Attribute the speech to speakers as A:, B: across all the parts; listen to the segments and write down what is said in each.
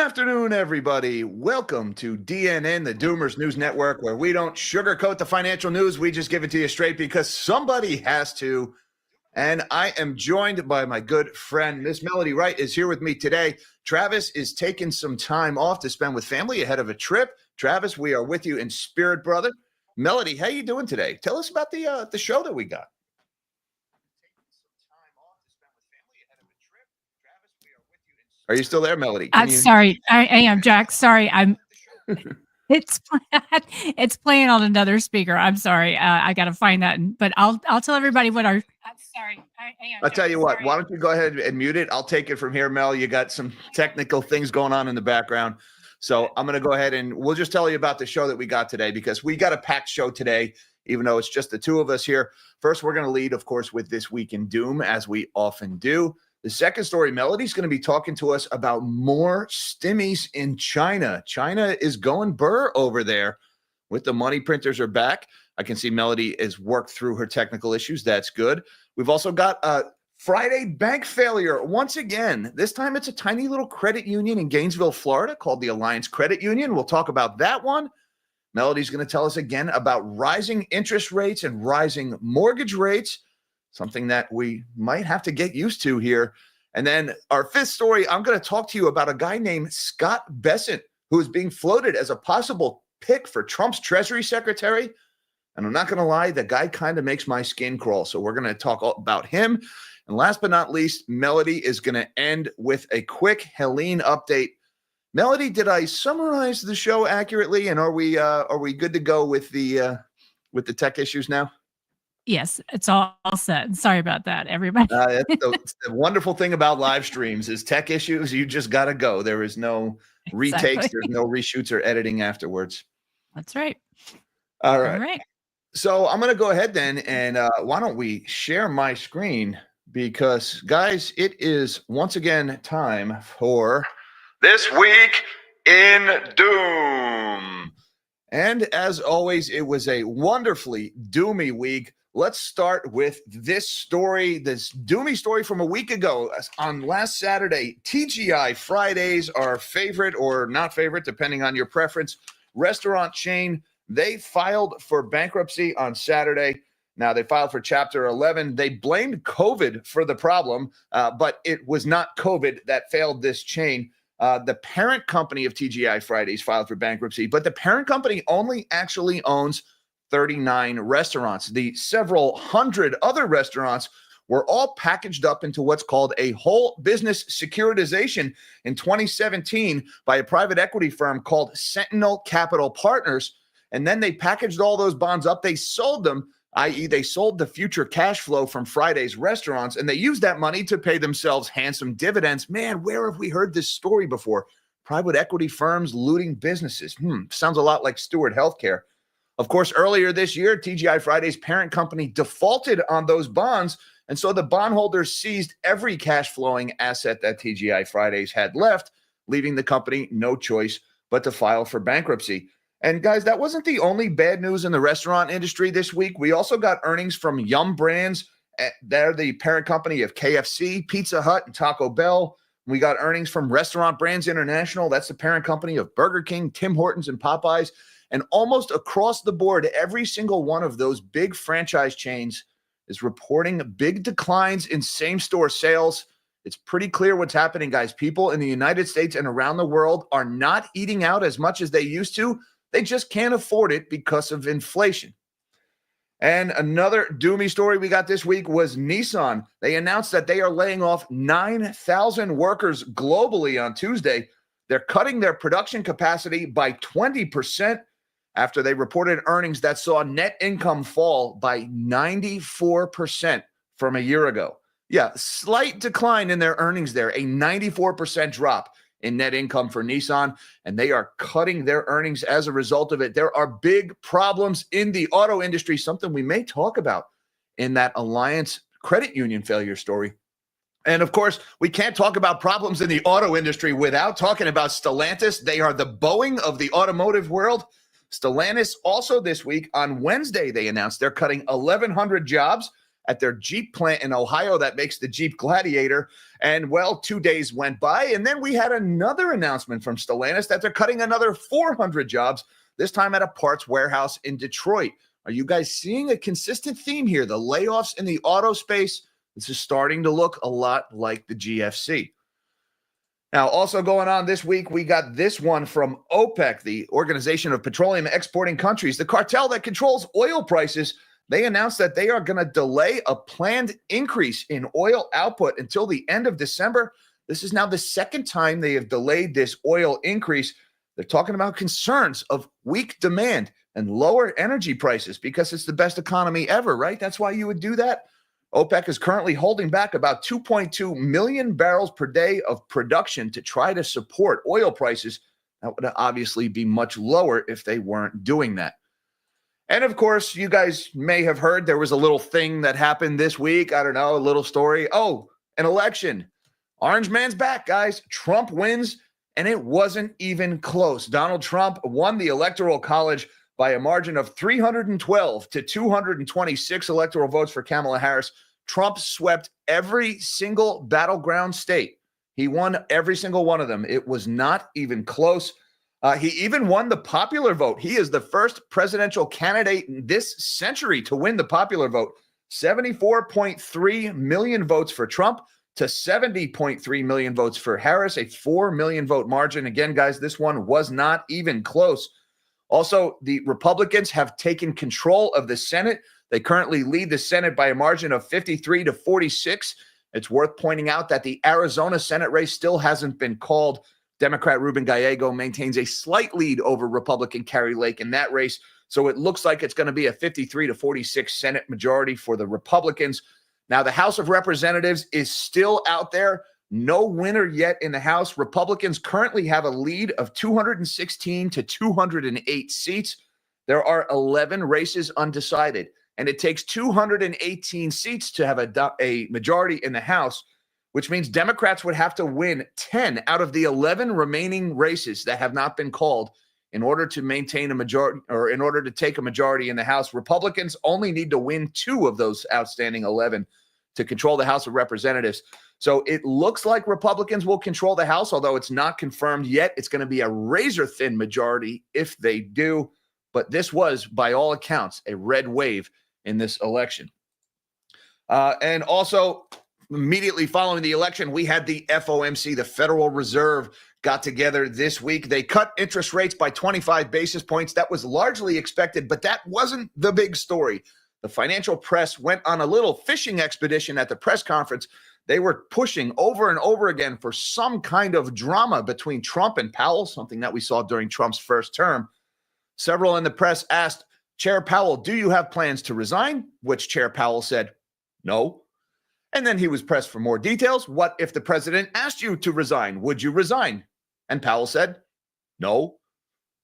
A: afternoon, everybody. Welcome to DNN, the Doomers News Network, where we don't sugarcoat the financial news. We just give it to you straight because somebody has to. And I am joined by my good friend, Miss Melody Wright is here with me today. Travis is taking some time off to spend with family ahead of a trip. Travis, we are with you in spirit, brother. Melody, how you doing today? Tell us about the show that we got. Are you still there, Melody?
B: Sorry, I am, Jack. Sorry, It's playing on another speaker. I'm sorry. I got to find that. But I'll tell everybody what our. I'm sorry. I am.
A: I'll tell you what. Why don't you go ahead and mute it? I'll take it from here, Mel. You got some technical things going on in the background, so I'm going to go ahead and we'll just tell you about the show that we got today because we got a packed show today. Even though it's just the two of us here. First, we're going to lead, of course, with This Week in Doom, as we often do. The second story, Melody's going to be talking to us about more stimmies in China. China is going burr over there with the money printers are back. I can see Melody has worked through her technical issues. That's good. We've also got a Friday bank failure. Once again, this time it's a tiny little credit union in Gainesville, Florida called the Alliance Credit Union. We'll talk about that one. Melody's going to tell us again about rising interest rates and rising mortgage rates. Something that we might have to get used to here. And then our fifth story, I'm going to talk to you about a guy named Scott Bessent, who is being floated as a possible pick for Trump's Treasury Secretary. And I'm not going to lie, the guy kind of makes my skin crawl. So we're going to talk about him. And last but not least, Melody is going to end with a quick Helene update. Melody, did I summarize the show accurately? And are we good to go with the tech issues now?
B: Yes, it's all set. Sorry about that, everybody.
A: That's the wonderful thing about live streams is tech issues. You just got to go. There is no retakes.
B: Exactly.
A: There's no reshoots or editing afterwards.
B: That's right.
A: All right. So I'm going to go ahead then. And why don't we share my screen? Because, guys, it is once again time for This Week in Doom. And as always, it was a wonderfully doomy week. Let's start with this story, this doomy story from a week ago. On last Saturday, TGI Fridays, our favorite or not favorite, depending on your preference, restaurant chain, they filed for bankruptcy on Saturday. Now, they filed for Chapter 11. They blamed COVID for the problem, but it was not COVID that failed this chain. The parent company of TGI Fridays filed for bankruptcy, but the parent company only actually owns 39 restaurants. The several hundred other restaurants were all packaged up into what's called a whole business securitization in 2017 by a private equity firm called Sentinel Capital Partners. And then they packaged all those bonds up. They sold them, i.e. they sold the future cash flow from Friday's restaurants, and they used that money to pay themselves handsome dividends. Man, where have we heard this story before? Private equity firms looting businesses. Sounds a lot like Steward Healthcare. Of course, earlier this year, TGI Fridays' parent company defaulted on those bonds, and so the bondholders seized every cash-flowing asset that TGI Fridays had left, leaving the company no choice but to file for bankruptcy. And guys, that wasn't the only bad news in the restaurant industry this week. We also got earnings from Yum Brands. They're the parent company of KFC, Pizza Hut, and Taco Bell. We got earnings from Restaurant Brands International. That's the parent company of Burger King, Tim Hortons, and Popeyes. And almost across the board, every single one of those big franchise chains is reporting big declines in same-store sales. It's pretty clear what's happening, guys. People in the United States and around the world are not eating out as much as they used to. They just can't afford it because of inflation. And another doomy story we got this week was Nissan. They announced that they are laying off 9,000 workers globally on Tuesday. They're cutting their production capacity by 20%. After they reported earnings that saw net income fall by 94% from a year ago. Yeah, slight decline in their earnings there, a 94% drop in net income for Nissan, and they are cutting their earnings as a result of it. There are big problems in the auto industry, something we may talk about in that Alliance Credit Union failure story. And of course, we can't talk about problems in the auto industry without talking about Stellantis. They are the Boeing of the automotive world. Stellantis also this week on Wednesday, they announced they're cutting 1,100 jobs. at their Jeep plant in Ohio that makes the Jeep Gladiator. And, well, 2 days went by, and then we had another announcement from Stellantis that they're cutting another 400 jobs, this time at a parts warehouse in Detroit. Are you guys seeing a consistent theme here? The layoffs in the auto space, this is starting to look a lot like the GFC. Now, also going on this week, we got this one from OPEC, the Organization of Petroleum Exporting Countries, the cartel that controls oil prices. They announced that they are going to delay a planned increase in oil output until the end of December. This is now the second time they have delayed this oil increase. They're talking about concerns of weak demand and lower energy prices because it's the best economy ever, right? That's why you would do that. OPEC is currently holding back about 2.2 million barrels per day of production to try to support oil prices. That would obviously be much lower if they weren't doing that. And of course, you guys may have heard there was a little thing that happened this week. I don't know, a little story. Oh, an election. Orange man's back, guys. Trump wins, and it wasn't even close. Donald Trump won the Electoral College by a margin of 312 to 226 electoral votes for Kamala Harris. Trump swept every single battleground state. He won every single one of them. It was not even close. He even won the popular vote. He is the first presidential candidate in this century to win the popular vote. 74.3 million votes for Trump to 70.3 million votes for Harris, a 4 million vote margin. Again, guys, this one was not even close. Also, the Republicans have taken control of the Senate. They currently lead the Senate by a margin of 53 to 46. It's worth pointing out that the Arizona Senate race still hasn't been called. Democrat Ruben Gallego maintains a slight lead over Republican Kari Lake in that race. So it looks like it's going to be a 53 to 46 Senate majority for the Republicans. Now, the House of Representatives is still out there. No winner yet in the House. Republicans currently have a lead of 216 to 208 seats. There are 11 races undecided, and it takes 218 seats to have a majority in the House, which means Democrats would have to win 10 out of the 11 remaining races that have not been called in order to maintain a majority, or in order to take a majority in the House. Republicans only need to win 2 of those outstanding 11 to control the House of Representatives. So it looks like Republicans will control the House, although it's not confirmed yet. It's going to be a razor-thin majority if they do. But this was, by all accounts, a red wave in this election. And also, immediately following the election, we had the FOMC, the Federal Reserve, got together this week. They cut interest rates by 25 basis points. That was largely expected, but that wasn't the big story. The financial press went on a little fishing expedition at the press conference. They were pushing over and over again for some kind of drama between Trump and Powell, something that we saw during Trump's first term. Several in the press asked Chair Powell, do you have plans to resign? Which Chair Powell said, no. And then he was pressed for more details. What if the president asked you to resign? Would you resign? And Powell said, no.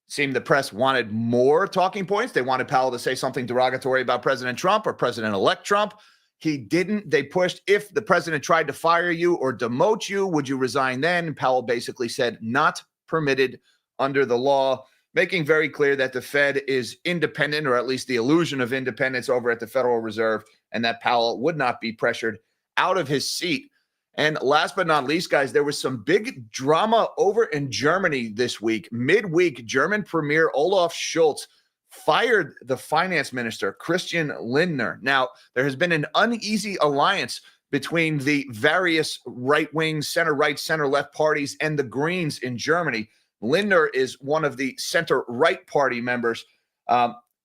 A: Seemed the press wanted more talking points. They wanted Powell to say something derogatory about President Trump or President-elect Trump. He didn't. They pushed, if the president tried to fire you or demote you, would you resign then? And Powell basically said, not permitted under the law, making very clear that the Fed is independent, or at least the illusion of independence over at the Federal Reserve, and that Powell would not be pressured out of his seat. And last but not least, guys, there was some big drama over in Germany this week. Midweek, German Premier Olaf Scholz fired the finance minister, Christian Lindner. Now, there has been an uneasy alliance between the various right-wing, center-right, center-left parties and the Greens in Germany. Lindner is one of the center-right party members.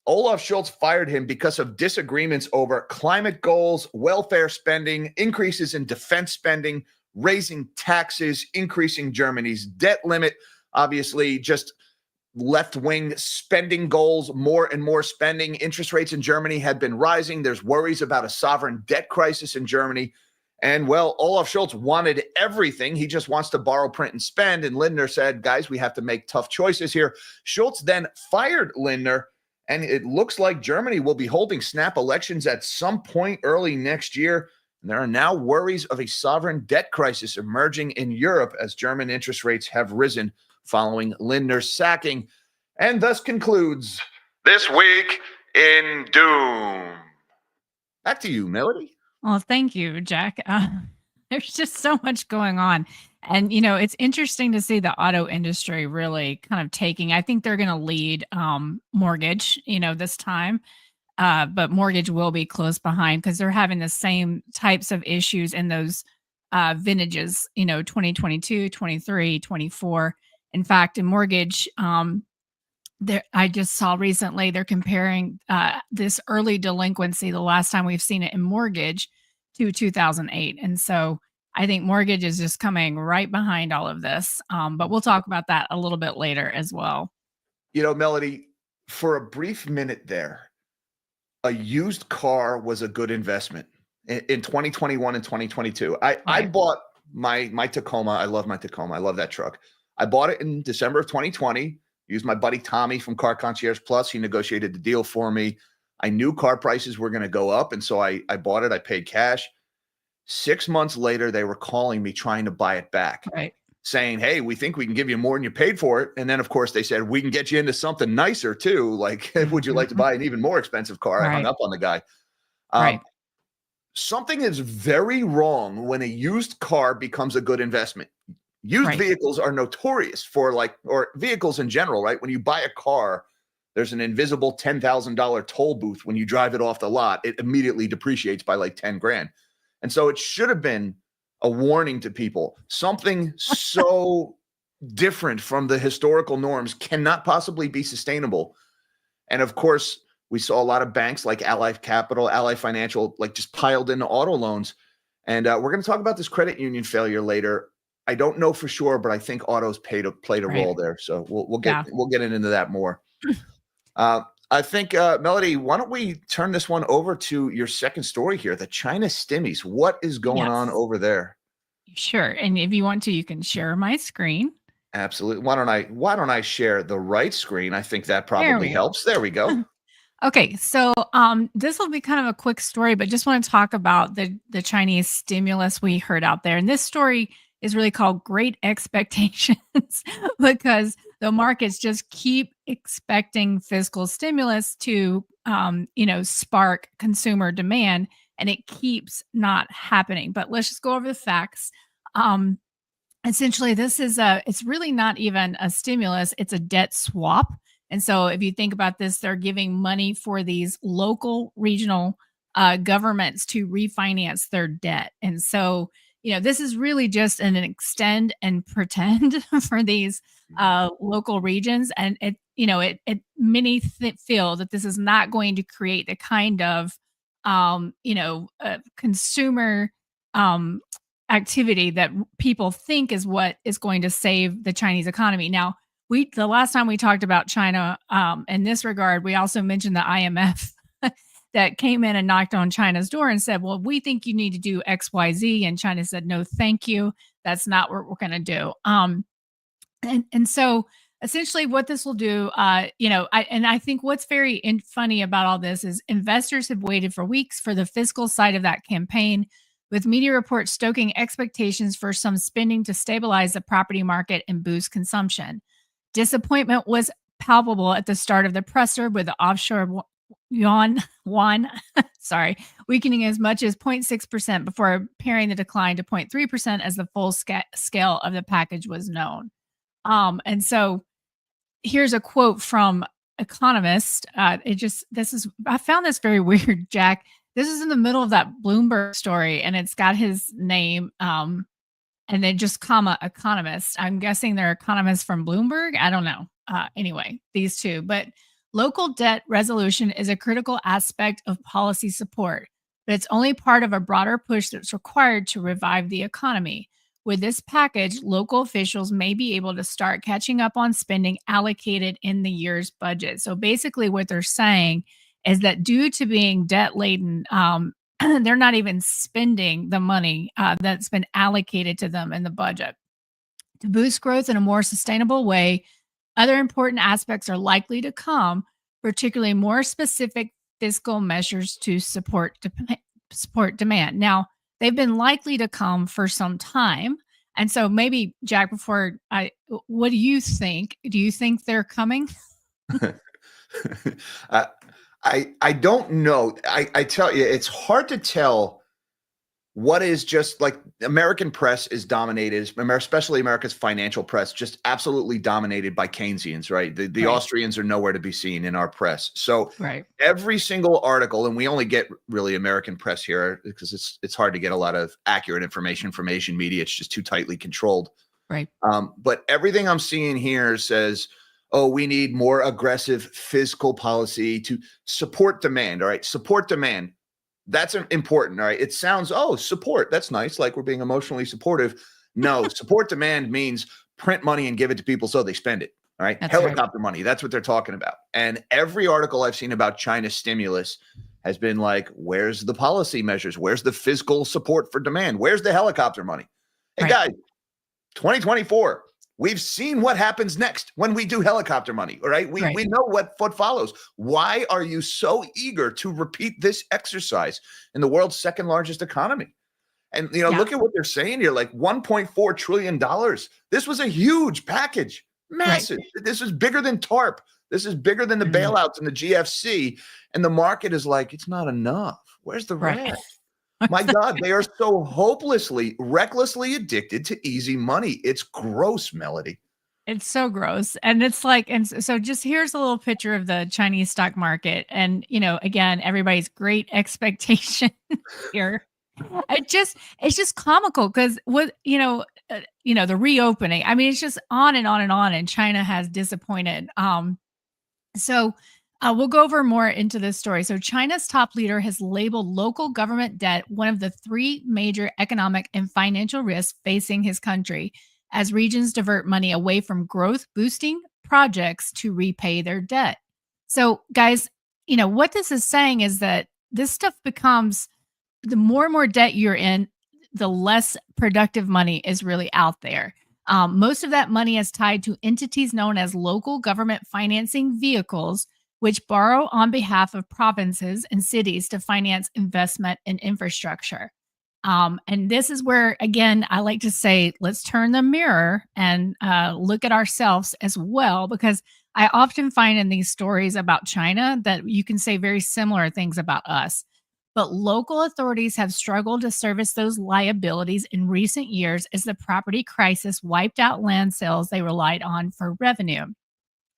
A: Olaf Scholz fired him because of disagreements over climate goals, welfare spending, increases in defense spending, raising taxes, increasing Germany's debt limit, obviously just left-wing spending goals, more and more spending. Interest rates in Germany had been rising. There's worries about a sovereign debt crisis in Germany. And, well, Olaf Scholz wanted everything. He just wants to borrow, print, and spend. And Lindner said, guys, we have to make tough choices here. Scholz then fired Lindner, and it looks like Germany will be holding snap elections at some point early next year. And there are now worries of a sovereign debt crisis emerging in Europe as German interest rates have risen following Lindner's sacking. And thus concludes This Week in Doom. Back to you, Melody.
B: Well, thank you, Jack. There's just so much going on. And, it's interesting to see the auto industry really kind of taking, I think they're going to lead mortgage, this time. But mortgage will be close behind because they're having the same types of issues in those vintages, 2022, 23, 24. In fact, in mortgage, I just saw recently they're comparing this early delinquency, the last time we've seen it in mortgage, to 2008. And so I think mortgage is just coming right behind all of this. But we'll talk about that a little bit later as well.
A: Melody, for a brief minute there, a used car was a good investment in 2021 and 2022. I bought my Tacoma. I love my Tacoma. I love that truck. I bought it in December of 2020. Used my buddy Tommy from Car Concierge Plus. He negotiated the deal for me. I knew car prices were going to go up, and so I bought it. I paid cash. 6 months later, they were calling me trying to buy it back, saying, hey, we think we can give you more than you paid for it. And then, of course, they said, we can get you into something nicer, too. Like, would you like to buy an even more expensive car? I hung up on the guy. Something is very wrong when a used car becomes a good investment. Used vehicles are notorious for or vehicles in general, right? When you buy a car, there's an invisible $10,000 toll booth. When you drive it off the lot, it immediately depreciates by like 10 grand. And so it should have been a warning to people. Something so different from the historical norms cannot possibly be sustainable. And of course, we saw a lot of banks like Ally Capital, Ally Financial, just piled into auto loans. And we're going to talk about this credit union failure later. I don't know for sure, but I think autos played a role there. So we'll get into that more. I think, Melody, why don't we turn this one over to your second story here, the China stimmies. What is going on over there?
B: Sure. And if you want to, you can share my screen.
A: Absolutely. Why don't I share the right screen? I think that probably helps. There we go.
B: Okay, so this will be kind of a quick story, but just want to talk about the Chinese stimulus we heard out there. And this story is really called Great Expectations because the markets just keep expecting fiscal stimulus to, spark consumer demand, and it keeps not happening. But let's just go over the facts. Essentially, it's really not even a stimulus; it's a debt swap. And so, if you think about this, they're giving money for these local, regional governments to refinance their debt, and so this is really just an extend and pretend for these local regions. And many feel that this is not going to create the kind of, consumer activity that people think is what is going to save the Chinese economy. Now, the last time we talked about China, in this regard, we also mentioned the IMF that came in and knocked on China's door and said, well, we think you need to do X, Y, Z. And China said, no, thank you. That's not what we're going to do. And so essentially what this will do, I think what's very funny about all this is investors have waited for weeks for the fiscal side of that campaign, with media reports stoking expectations for some spending to stabilize the property market and boost consumption. Disappointment was palpable at the start of the presser, with the offshore yuan, weakening as much as 0.6% before paring the decline to 0.3% as the full scale of the package was known. And so here's a quote from Economist. I found this very weird, Jack. This is in the middle of that Bloomberg story, and it's got his name, and then just comma Economist. I'm guessing they're economists from Bloomberg. I don't know. Anyway, these two. But local debt resolution is a critical aspect of policy support, but it's only part of a broader push that's required to revive the economy. With this package, local officials may be able to start catching up on spending allocated in the year's budget. So basically what they're saying is that due to being debt laden, they're not even spending the money that's been allocated to them in the budget. To boost growth in a more sustainable way, other important aspects are likely to come, particularly more specific fiscal measures to support demand. Now, they've been likely to come for some time. And so maybe, Jack, what do you think? Do you think they're coming?
A: I don't know. I tell you, it's hard to tell what is just like American press is dominated, especially America's financial press, just absolutely dominated by Keynesians, right? The
B: Right.
A: Austrians are nowhere to be seen in our press. So
B: Right.
A: every single article, and we only get really American press here because it's hard to get a lot of accurate information from Asian media. It's just too tightly controlled.
B: Right.
A: But everything I'm seeing here says, oh, we need more aggressive fiscal policy to support demand. All right, support demand. That's important. All right. It sounds, oh, support. That's nice. Like we're being emotionally supportive. No, support demand means print money and give it to people so they spend it. All right.
B: That's
A: Helicopter money. That's what they're talking about. And every article I've seen about China's stimulus has been like, where's the policy measures? Where's the fiscal support for demand? Where's the helicopter money? Hey, guys, 2024. We've seen what happens next when we do helicopter money. All right. We know what follows. Why are you so eager to repeat this exercise in the world's second largest economy? And, look at what they're saying here, like $1.4 trillion. This was a huge package, massive. Right. This is bigger than TARP. This is bigger than the bailouts and the GFC. And the market is like, it's not enough. Where's the rest? My God, they are so hopelessly, recklessly addicted to easy money. It's gross, Melody.
B: It's so gross. And it's like, and so just here's a little picture of the Chinese stock market. And, again, everybody's great expectation here. It's just comical because the reopening, I mean, it's just on and on and on. And China has disappointed. So we'll go over more into this story. So China's top leader has labeled local government debt one of the three major economic and financial risks facing his country as regions divert money away from growth boosting projects to repay their debt. So guys, what this is saying is that this stuff becomes the more and more debt you're in, the less productive money is really out there. Most of that money is tied to entities known as local government financing vehicles, which borrow on behalf of provinces and cities to finance investment in infrastructure. And this is where, again, I like to say, let's turn the mirror and look at ourselves as well, because I often find in these stories about China that you can say very similar things about us. But local authorities have struggled to service those liabilities in recent years as the property crisis wiped out land sales they relied on for revenue.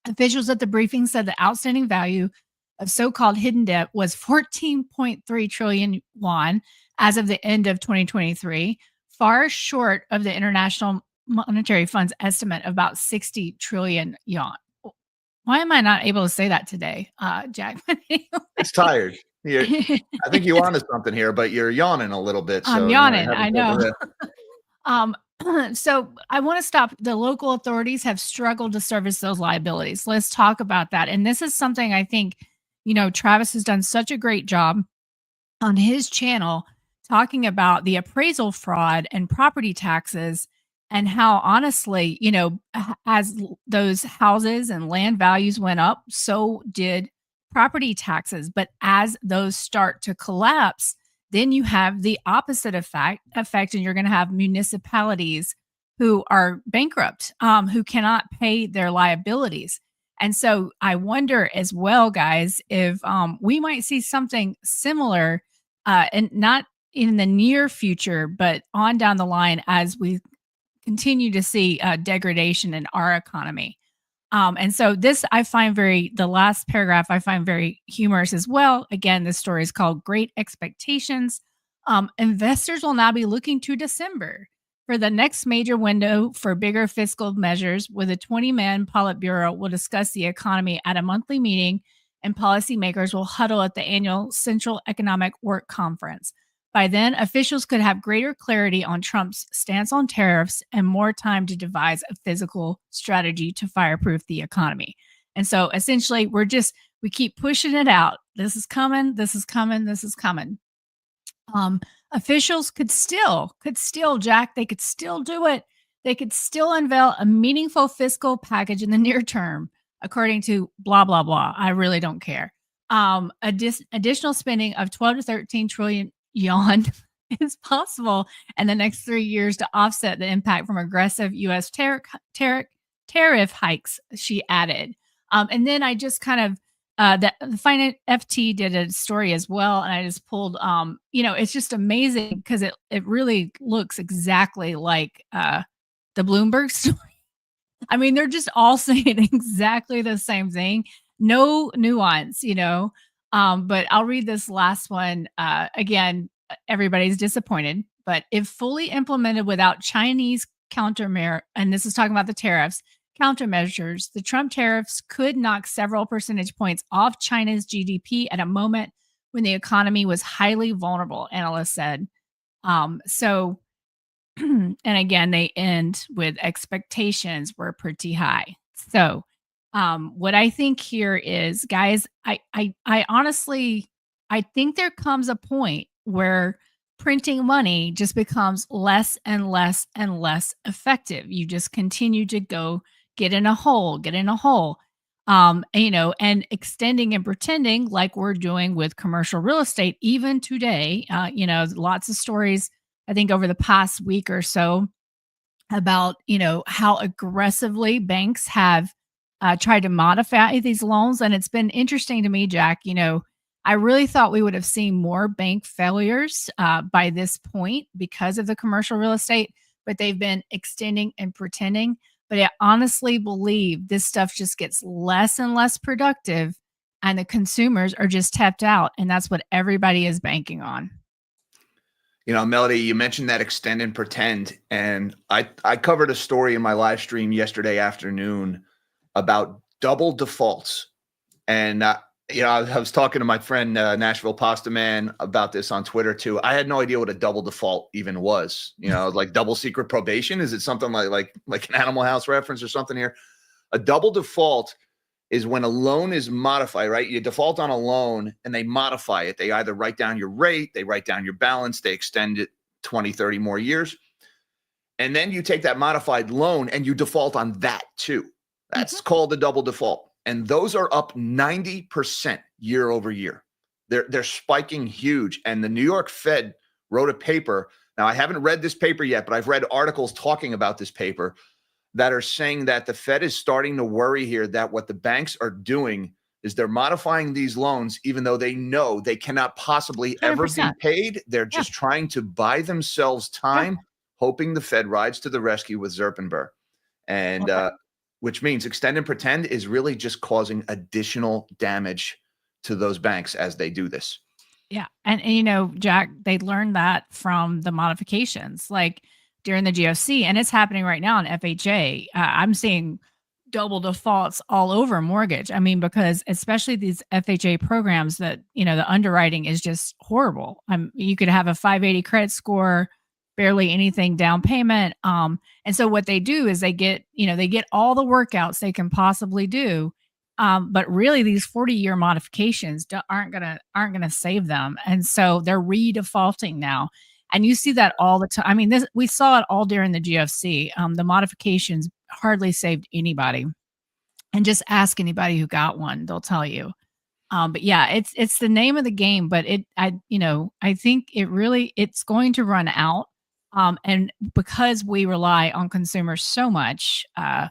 B: Officials at the briefing said the outstanding value of so-called hidden debt was 14.3 trillion yuan as of the end of 2023, far short of the International Monetary Fund's estimate of about 60 trillion yuan. Why am I not able to say that today, Jack?
A: It's tired. I think you wanted something here, but you're yawning a little bit. So
B: I'm yawning. I know. So I want to stop. The local authorities have struggled to service those liabilities. Let's talk about that. And this is something I think, Travis has done such a great job on his channel talking about the appraisal fraud and property taxes and how honestly, as those houses and land values went up, so did property taxes. But as those start to collapse, then you have the opposite effect, and you're going to have municipalities who are bankrupt, who cannot pay their liabilities. And so I wonder as well, guys, if we might see something similar, and not in the near future, but on down the line as we continue to see degradation in our economy. And so this I find the last paragraph I find very humorous as well. Again, this story is called Great Expectations. Investors will now be looking to December for the next major window for bigger fiscal measures, with a 20-man Politburo will discuss the economy at a monthly meeting, and policymakers will huddle at the annual Central Economic Work Conference. By then, officials could have greater clarity on Trump's stance on tariffs and more time to devise a physical strategy to fireproof the economy. And so essentially, we keep pushing it out. This is coming. This is coming. This is coming. Officials could still, Jack, they could still do it. They could still unveil a meaningful fiscal package in the near term, according to blah, blah, blah. I really don't care. Additional spending of 12 to 13 trillion yuan is possible in the next 3 years to offset the impact from aggressive U.S. tariff hikes, she added. And then I just kind of the Finance FT did a story as well, and I just pulled, it's just amazing because it really looks exactly like the Bloomberg story. I mean, they're just all saying exactly the same thing, no nuance, But I'll read this last one. Again, everybody's disappointed, but if fully implemented without Chinese countermeasure, and this is talking about the tariffs, countermeasures, the Trump tariffs could knock several percentage points off China's GDP at a moment when the economy was highly vulnerable, analysts said. So and again, they end with expectations were pretty high. So, what I think here is, guys, I honestly, I think there comes a point where printing money just becomes less and less and less effective. You just continue to go get in a hole, get in a hole. And extending and pretending like we're doing with commercial real estate, even today, lots of stories I think over the past week or so about, how aggressively banks have tried to modify these loans. And it's been interesting to me, Jack. I really thought we would have seen more bank failures by this point because of the commercial real estate, but they've been extending and pretending. But I honestly believe this stuff just gets less and less productive, and the consumers are just tapped out. And that's what everybody is banking on.
A: Melody, you mentioned that extend and pretend, and I covered a story in my live stream yesterday afternoon about double defaults. And, I was talking to my friend, Nashville Pasta Man, about this on Twitter too. I had no idea what a double default even was, like double secret probation. Is it something like an Animal House reference or something here? A double default is when a loan is modified, right? You default on a loan and they modify it. They either write down your rate, they write down your balance, they extend it 20, 30 more years. And then you take that modified loan and you default on that too. That's called a double default. And those are up 90% year over year. They're spiking huge. And the New York Fed wrote a paper. Now, I haven't read this paper yet, but I've read articles talking about this paper that are saying that the Fed is starting to worry here that what the banks are doing is they're modifying these loans, even though they know they cannot possibly ever be paid. They're just trying to buy themselves time, hoping the Fed rides to the rescue with Zerpenberg. And which means extend and pretend is really just causing additional damage to those banks as they do this.
B: Yeah. And Jack, they learned that from the modifications. Like, during the GFC, and it's happening right now in FHA. I'm seeing double defaults all over mortgage. I mean, because especially these FHA programs that, the underwriting is just horrible. You could have a 580 credit score, barely anything down payment. And so what they do is they get all the workouts they can possibly do. But really these 40-year modifications aren't gonna save them. And so they're redefaulting now. And you see that all the time. I mean, we saw it all during the GFC. The modifications hardly saved anybody. And just ask anybody who got one; they'll tell you. But yeah, it's the name of the game. But I think it's going to run out. And because we rely on consumers so much, well,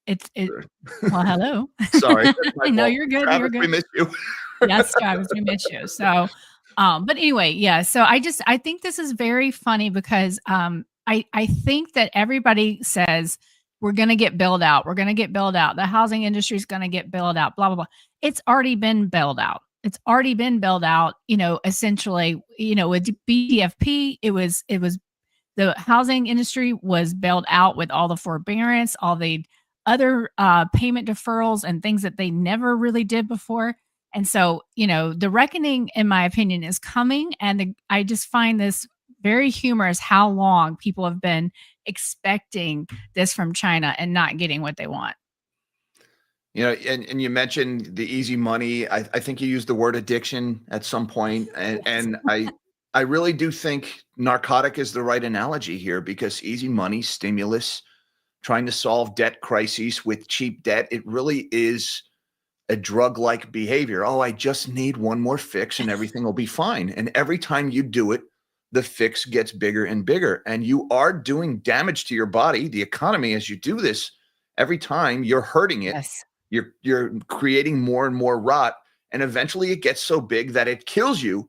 B: hello.
A: Sorry,
B: no, you're good.
A: Travis,
B: you're good.
A: We miss you.
B: Yes, Travis, we miss you. So. But anyway, yeah. So I think this is very funny because I think that everybody says we're going to get bailed out. We're going to get bailed out. The housing industry is going to get bailed out, blah, blah, blah. It's already been bailed out. It's already been bailed out, essentially, with BDFP, it was the housing industry was bailed out with all the forbearance, all the other payment deferrals and things that they never really did before. And so, the reckoning, in my opinion, is coming. And I just find this very humorous how long people have been expecting this from China and not getting what they want.
A: And you mentioned the easy money. I think you used the word addiction at some point. And I really do think narcotic is the right analogy here, because easy money, stimulus, trying to solve debt crises with cheap debt, it really is a drug-like behavior. Oh, I just need one more fix and everything will be fine. And every time you do it, the fix gets bigger and bigger. And you are doing damage to your body, the economy, as you do this. Every time you're hurting it.
B: Yes.
A: You're creating more and more rot, and eventually it gets so big that it kills you.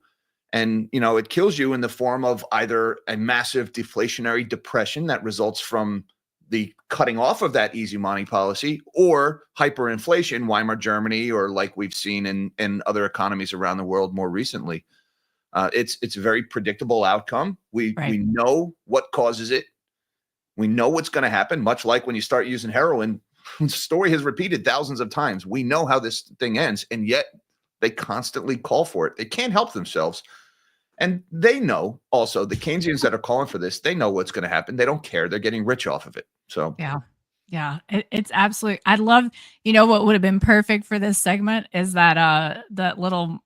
A: And, it kills you in the form of either a massive deflationary depression that results from the cutting off of that easy money policy, or hyperinflation, Weimar Germany, or like we've seen in other economies around the world more recently. It's a very predictable outcome. We know what causes it. We know what's going to happen, much like when you start using heroin. The story has repeated thousands of times. We know how this thing ends, and yet they constantly call for it. They can't help themselves. And they know also, the Keynesians that are calling for this, they know what's going to happen. They don't care. They're getting rich off of it. So
B: yeah, it's absolutely. I love, what would have been perfect for this segment is that little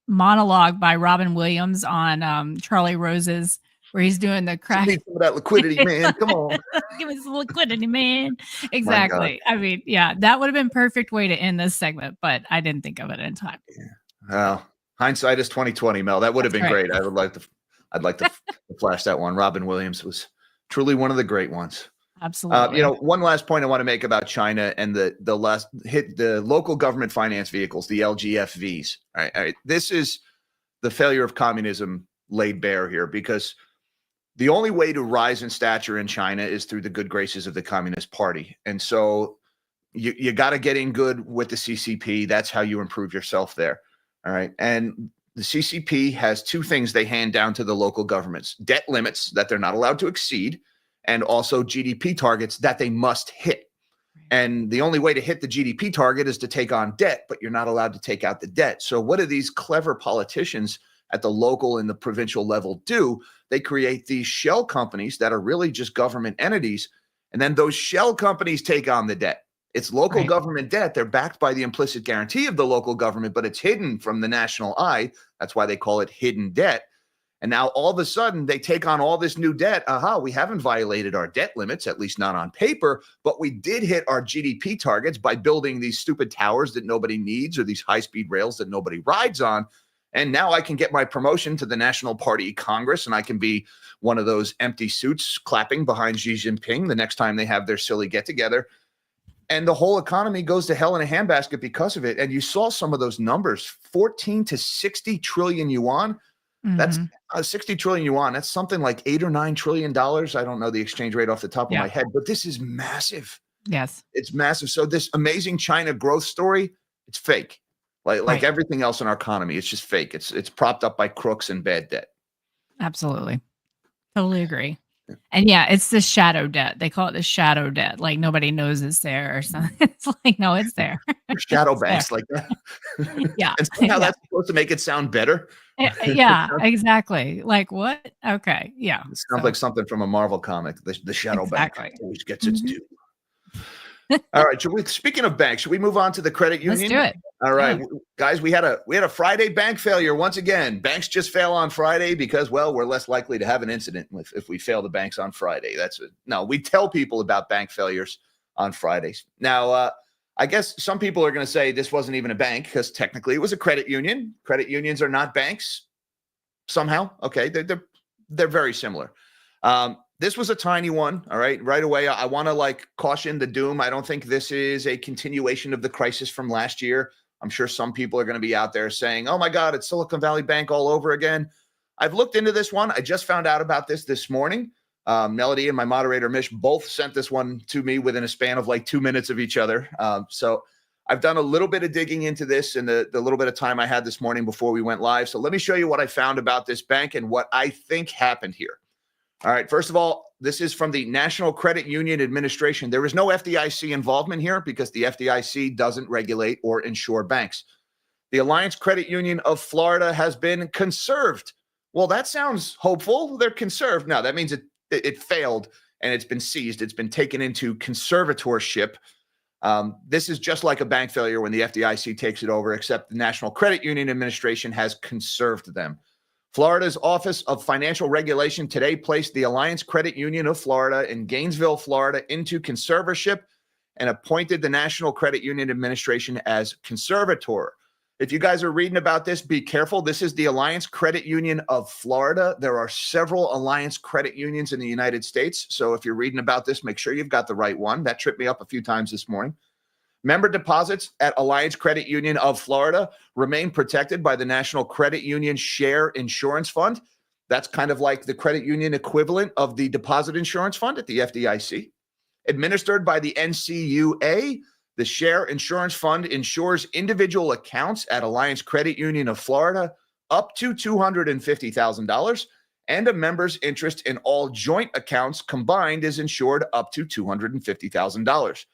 B: monologue by Robin Williams on Charlie Rose's, where he's doing the crack.
A: Need some of that liquidity, man. Come on.
B: Give me some liquidity, man. Exactly. I mean, yeah, that would have been perfect way to end this segment, but I didn't think of it in time.
A: Yeah. Well, hindsight is 2020, Mel. That would have been great. I'd like to flash that one. Robin Williams was truly one of the great ones.
B: Absolutely.
A: One last point I want to make about China and the local government finance vehicles, the LGFVs. All right. This is the failure of communism laid bare here, because the only way to rise in stature in China is through the good graces of the Communist Party. And so you got to get in good with the CCP. That's how you improve yourself there. All right. And the CCP has two things they hand down to the local governments: debt limits that they're not allowed to exceed, and also GDP targets that they must hit. And the only way to hit the GDP target is to take on debt, but you're not allowed to take out the debt. So what do these clever politicians at the local and the provincial level do? They create these shell companies that are really just government entities. And then those shell companies take on the debt. It's local government debt. They're backed by the implicit guarantee of the local government, but it's hidden from the national eye. That's why they call it hidden debt. And now all of a sudden they take on all this new debt. We haven't violated our debt limits, at least not on paper, but we did hit our GDP targets by building these stupid towers that nobody needs, or these high-speed rails that nobody rides on. And now I can get my promotion to the National Party Congress, and I can be one of those empty suits clapping behind Xi Jinping the next time they have their silly get-together. And the whole economy goes to hell in a handbasket because of it. And you saw some of those numbers, 14 to 60 trillion yuan. That's 60 trillion yuan. That's something like $8 or $9 trillion. I don't know the exchange rate off the top of my head, but this is massive.
B: Yes,
A: it's massive. So this amazing China growth story, it's fake. Like everything else in our economy, it's just fake. It's propped up by crooks and bad debt.
B: Absolutely. Totally agree. And it's the shadow debt. They call it the shadow debt. Like nobody knows it's there or something. It's like, no, it's there.
A: Shadow banks like that.
B: Yeah.
A: And somehow that's supposed to make it sound better.
B: Yeah, exactly. Like what? Okay. Yeah.
A: It sounds like something from a Marvel comic. The shadow bank always gets its due. All right. Speaking of banks, should we move on to the credit union?
B: Let's do it.
A: All right, guys, we had a Friday bank failure once again. Banks just fail on Friday because, well, we're less likely to have an incident if we fail the banks on Friday. We tell people about bank failures on Fridays. Now, I guess some people are going to say this wasn't even a bank because technically it was a credit union. Credit unions are not banks somehow. Okay, they're very similar. This was a tiny one. All right. Right away, I want to caution the doom. I don't think this is a continuation of the crisis from last year. I'm sure some people are going to be out there saying, oh my God, it's Silicon Valley Bank all over again. I've looked into this one. I just found out about this morning. Melody and my moderator, Mish, both sent this one to me within a span of 2 minutes of each other. So I've done a little bit of digging into this in the little bit of time I had this morning before we went live. So let me show you what I found about this bank and what I think happened here. All right. First of all, this is from the National Credit Union Administration. There is no FDIC involvement here because the FDIC doesn't regulate or insure banks. The Alliance Credit Union of Florida has been conserved. Well, that sounds hopeful. They're conserved. No, that means it failed and it's been seized. It's been taken into conservatorship. This is just like a bank failure when the FDIC takes it over, except the National Credit Union Administration has conserved them. Florida's Office of Financial Regulation today placed the Alliance Credit Union of Florida in Gainesville, Florida, into conservatorship and appointed the National Credit Union Administration as conservator. If you guys are reading about this, be careful. This is the Alliance Credit Union of Florida. There are several Alliance Credit Unions in the United States. So if you're reading about this, make sure you've got the right one. That tripped me up a few times this morning. Member deposits at Alliance Credit Union of Florida remain protected by the National Credit Union Share Insurance Fund. That's kind of like the credit union equivalent of the Deposit Insurance Fund at the FDIC. Administered by the NCUA, the Share Insurance Fund insures individual accounts at Alliance Credit Union of Florida up to $250,000, and a member's interest in all joint accounts combined is insured up to $250,000.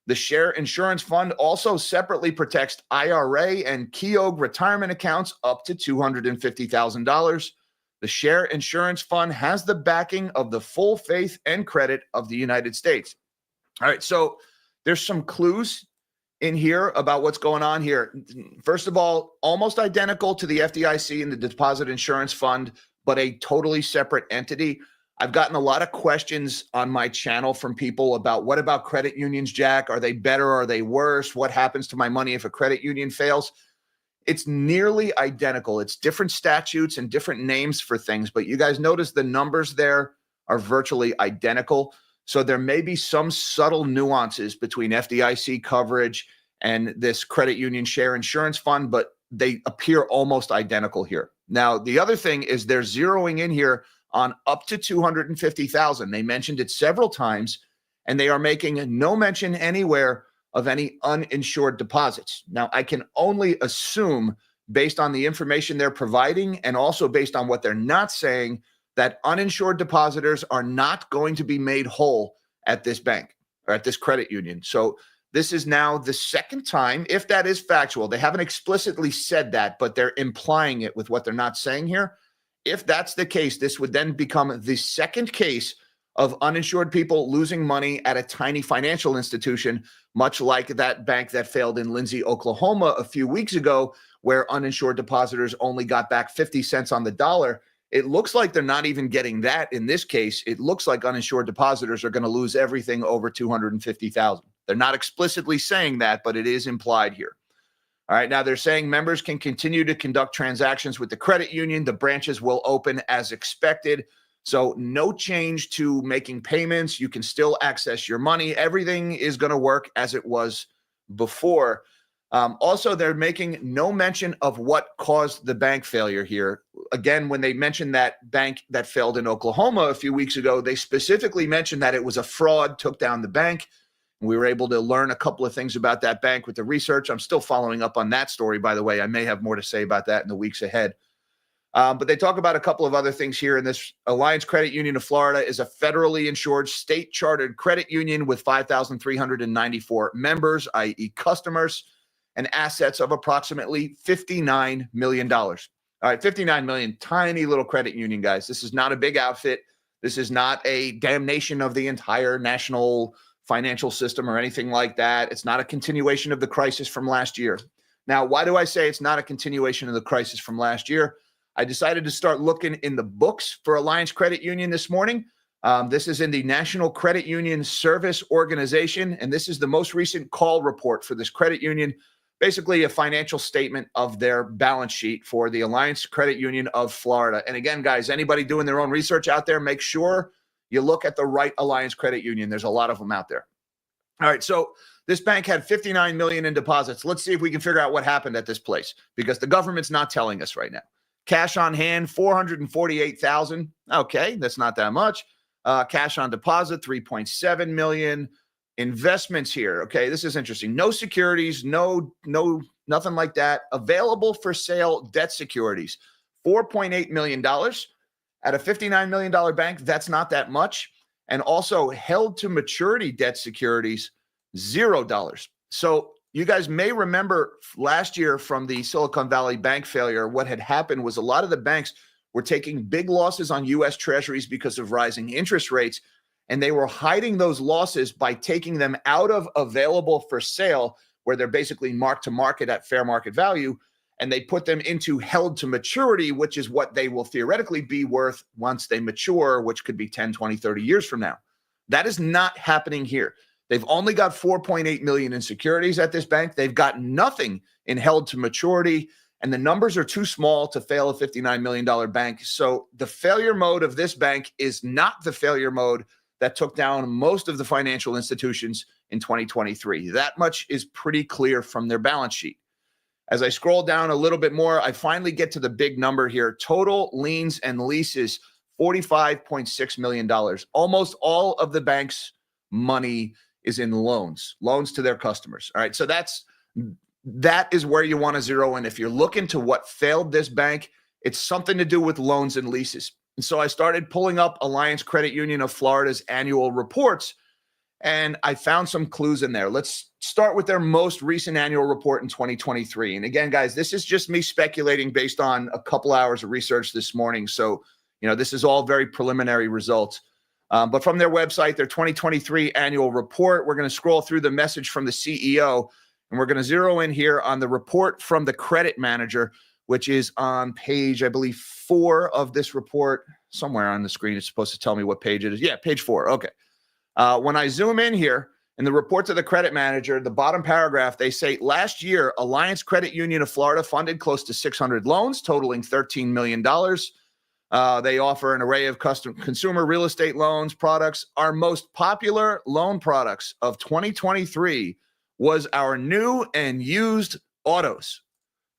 A: The Share Insurance Fund also separately protects IRA and Keogh retirement accounts up to $250,000. The Share Insurance Fund has the backing of the full faith and credit of the United States. All right, so there's some clues in here about what's going on here. First of all, almost identical to the FDIC and the Deposit Insurance Fund, but a totally separate entity. I've gotten a lot of questions on my channel from people about what about credit unions, Jack? Are they better? Are they worse? What happens to my money if a credit union fails? It's nearly identical. It's different statutes and different names for things, but you guys notice the numbers there are virtually identical. So there may be some subtle nuances between FDIC coverage and this credit union share insurance fund, but they appear almost identical here. Now, the other thing is they're zeroing in here on up to $250,000. They mentioned it several times, and they are making no mention anywhere of any uninsured deposits. Now, I can only assume, based on the information they're providing and also based on what they're not saying, that uninsured depositors are not going to be made whole at this bank or at this credit union. So this is now the second time, if that is factual. They haven't explicitly said that, but they're implying it with what they're not saying here. If that's the case, this would then become the second case of uninsured people losing money at a tiny financial institution, much like that bank that failed in Lindsay, Oklahoma a few weeks ago, where uninsured depositors only got back 50 cents on the dollar. It looks like they're not even getting that in this case. It looks like uninsured depositors are going to lose everything over $250,000. They're not explicitly saying that, but it is implied here. All right, now they're saying members can continue to conduct transactions with the credit union. The branches will open as expected. So no change to making payments. You can still access your money. Everything is going to work as it was before. Also, they're making no mention of what caused the bank failure here. Again, when they mentioned that bank that failed in Oklahoma a few weeks ago, they specifically mentioned that it was a fraud, took down the bank. We were able to learn a couple of things about that bank with the research. I'm still following up on that story, by the way. I may have more to say about that in the weeks ahead. But they talk about a couple of other things here. And this Alliance Credit Union of Florida is a federally insured state-chartered credit union with 5,394 members, i.e. customers, and assets of approximately $59 million. All right, $59 million, tiny little credit union, guys. This is not a big outfit. This is not a damnation of the entire national financial system or anything like that. It's not a continuation of the crisis from last year. Now, why do I say it's not a continuation of the crisis from last year? I decided to start looking in the books for Alliance Credit Union this morning. This is in the National Credit Union Service Organization, and this is the most recent call report for this credit union, basically a financial statement of their balance sheet for the Alliance Credit Union of Florida. And again, guys, anybody doing their own research out there, make sure you look at the right Alliance Credit Union. There's a lot of them out there. All right, so this bank had $59 million in deposits. Let's see if we can figure out what happened at this place, because the government's not telling us right now. Cash on hand, $448,000. Okay, that's not that much. Cash on deposit, $3.7 million. Investments here. Okay, this is interesting. No securities, nothing like that. Available for sale debt securities, $4.8 million. At a $59 million bank, that's not that much. And also held to maturity debt securities, $0. So you guys may remember last year from the Silicon Valley bank failure, what had happened was a lot of the banks were taking big losses on U.S. treasuries because of rising interest rates, and they were hiding those losses by taking them out of available for sale, where they're basically marked to market at fair market value, and they put them into held to maturity, which is what they will theoretically be worth once they mature, which could be 10, 20, 30 years from now. That is not happening here. They've only got $4.8 million in securities at this bank. They've got nothing in held to maturity, and the numbers are too small to fail a $59 million bank. So the failure mode of this bank is not the failure mode that took down most of the financial institutions in 2023. That much is pretty clear from their balance sheet. As I scroll down a little bit more, I finally get to the big number here. Total liens and leases, $45.6 million. Almost all of the bank's money is in loans to their customers. All right, so that is where you want to zero in. If you're looking to what failed this bank, it's something to do with loans and leases. And so I started pulling up Alliance Credit Union of Florida's annual reports, and I found some clues in there. Let's start with their most recent annual report in 2023. And again, guys, this is just me speculating based on a couple hours of research this morning. So, this is all very preliminary results. But from their website, their 2023 annual report, we're going to scroll through the message from the CEO, and we're going to zero in here on the report from the credit manager, which is on page, I believe, 4 of this report. Somewhere on the screen, it's supposed to tell me what page it is. Yeah, page 4. Okay. When I zoom in here in the report to the credit manager, the bottom paragraph, they say last year, Alliance Credit Union of Florida funded close to 600 loans totaling $13 million. They offer an array of consumer real estate loans products. Our most popular loan products of 2023 was our new and used autos.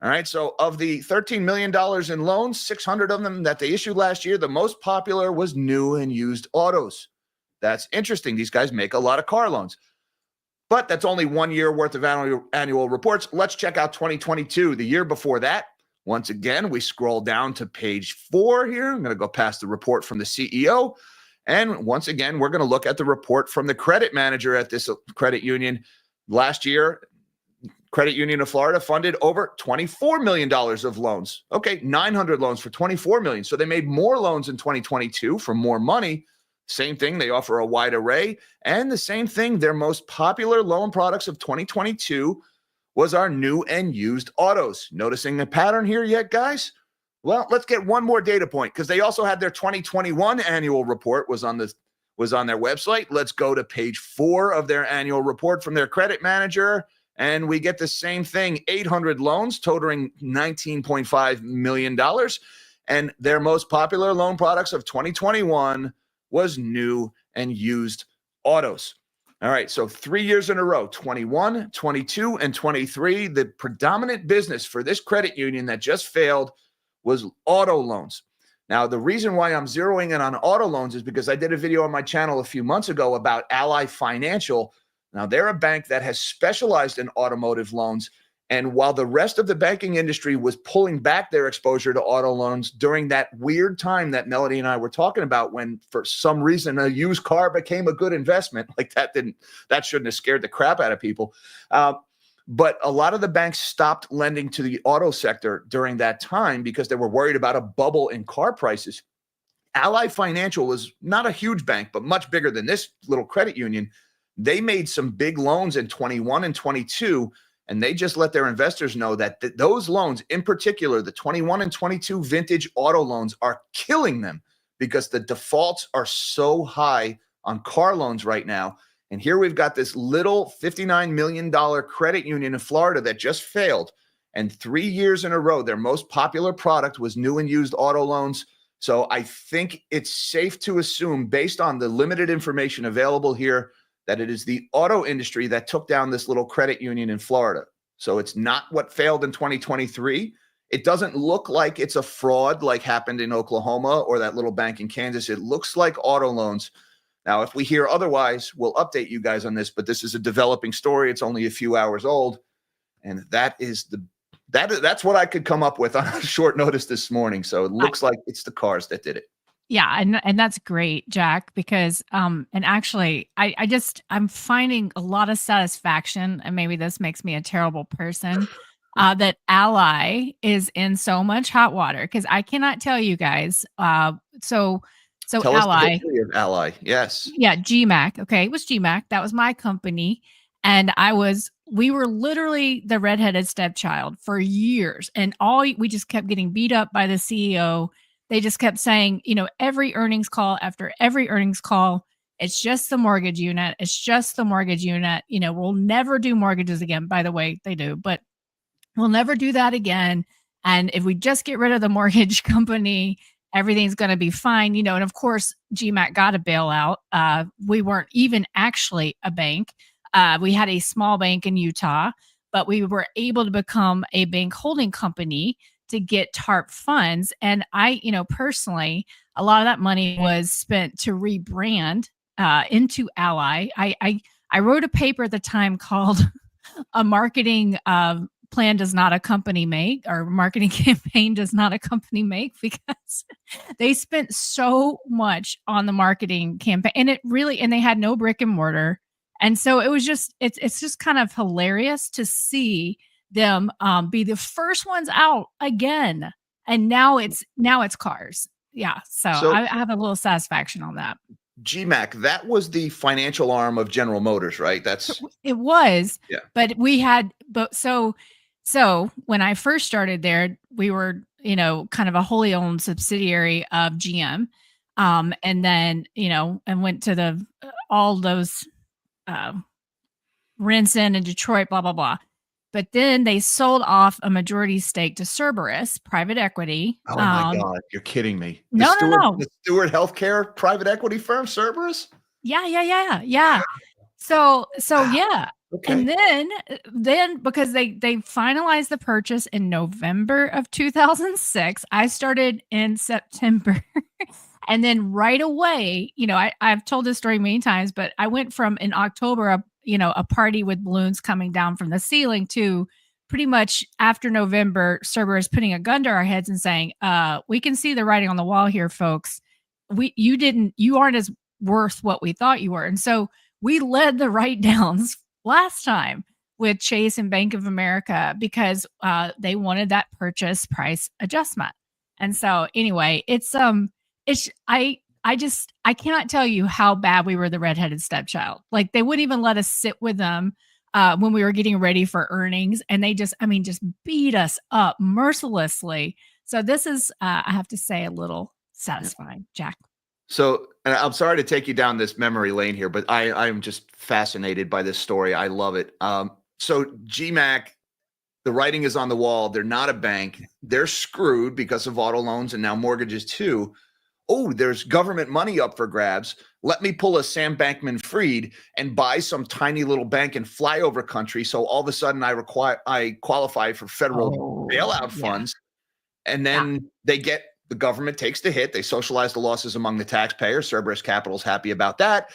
A: All right. So of the $13 million in loans, 600 of them that they issued last year, the most popular was new and used autos. That's interesting. These guys make a lot of car loans, but that's only 1 year worth of annual reports. Let's check out 2022, the year before that. Once again, we scroll down to page 4 here. I'm going to go past the report from the CEO. And once again, we're going to look at the report from the credit manager at this credit union. Last year, Credit Union of Florida funded over $24 million of loans. Okay, 900 loans for $24 million. So they made more loans in 2022 for more money. Same thing, they offer a wide array. And the same thing, their most popular loan products of 2022 was our new and used autos. Noticing a pattern here yet, guys? Well, let's get one more data point, because they also had their 2021 annual report was on their website. Let's go to page 4 of their annual report from their credit manager. And we get the same thing, 800 loans totaling $19.5 million. And their most popular loan products of 2021 was new and used autos. All right, so 3 years in a row, 21, 22, and 23, the predominant business for this credit union that just failed was auto loans. Now, the reason why I'm zeroing in on auto loans is because I did a video on my channel a few months ago about Ally Financial. Now, they're a bank that has specialized in automotive loans. And while the rest of the banking industry was pulling back their exposure to auto loans during that weird time that Melody and I were talking about, when for some reason a used car became a good investment, like that shouldn't have scared the crap out of people. But a lot of the banks stopped lending to the auto sector during that time because they were worried about a bubble in car prices. Ally Financial was not a huge bank, but much bigger than this little credit union. They made some big loans in 21 and 22, and they just let their investors know that those loans, in particular, the 21 and 22 vintage auto loans, are killing them because the defaults are so high on car loans right now. And here we've got this little $59 million credit union in Florida that just failed. And 3 years in a row, their most popular product was new and used auto loans. So I think it's safe to assume, based on the limited information available here, that it is the auto industry that took down this little credit union in Florida. So it's not what failed in 2023. It doesn't look like it's a fraud like happened in Oklahoma or that little bank in Kansas. It looks like auto loans. Now, if we hear otherwise, we'll update you guys on this, but this is a developing story. It's only a few hours old. And that's what I could come up with on short notice this morning. So it looks like it's the cars that did it.
B: Yeah, and that's great, Jack, because and actually I'm finding a lot of satisfaction, and maybe this makes me a terrible person, that Ally is in so much hot water, because I cannot tell you guys. So
A: Tell
B: Ally,
A: us the history of Ally. Yes.
B: Yeah, GMAC. Okay, it was GMAC. That was my company, and we were literally the redheaded stepchild for years, and we just kept getting beat up by the CEO. They just kept saying, every earnings call after every earnings call, it's just the mortgage unit. It's just the mortgage unit. We'll never do mortgages again. By the way, they do, but we'll never do that again. And if we just get rid of the mortgage company, everything's going to be fine. And of course, GMAC got a bailout. We weren't even actually a bank. We had a small bank in Utah, but we were able to become a bank holding company to get TARP funds. And I, personally, a lot of that money was spent to rebrand into Ally. I wrote a paper at the time called "A Marketing Plan Does Not a Company Make," or "Marketing Campaign Does Not a Company Make," because they spent so much on the marketing campaign, and they had no brick and mortar. And so it was just, it's just kind of hilarious to see them be the first ones out again. And now it's cars. Yeah. So I have a little satisfaction on that.
A: GMAC, that was the financial arm of General Motors, right?
B: It was.
A: Yeah.
B: But so when I first started there, we were, kind of a wholly owned subsidiary of GM. And then, and went to all those Renson and Detroit, blah, blah, blah. But then they sold off a majority stake to Cerberus private equity.
A: Oh my God, you're kidding me.
B: No.
A: The Stewart Healthcare private equity firm, Cerberus?
B: Yeah. So yeah.
A: Okay.
B: And then because they finalized the purchase in November of 2006, I started in September. And then right away, I've told this story many times, but I went from in October, a party with balloons coming down from the ceiling, to pretty much after November, Cerberus putting a gun to our heads and saying, we can see the writing on the wall here, folks. You aren't as worth what we thought you were. And so we led the write downs last time with Chase and Bank of America because they wanted that purchase price adjustment. And so anyway, I cannot tell you how bad we were the redheaded stepchild. Like, they wouldn't even let us sit with them when we were getting ready for earnings. And they just beat us up mercilessly. So this is, I have to say, a little satisfying, Jack.
A: So, and I'm sorry to take you down this memory lane here, but I'm just fascinated by this story. I love it. So GMAC, the writing is on the wall. They're not a bank. They're screwed because of auto loans and now mortgages too. Oh, there's government money up for grabs. Let me pull a Sam Bankman-Fried and buy some tiny little bank in flyover country. So all of a sudden I qualify for federal bailout funds. And then the government takes the hit. They socialize the losses among the taxpayers. Cerberus Capital's happy about that.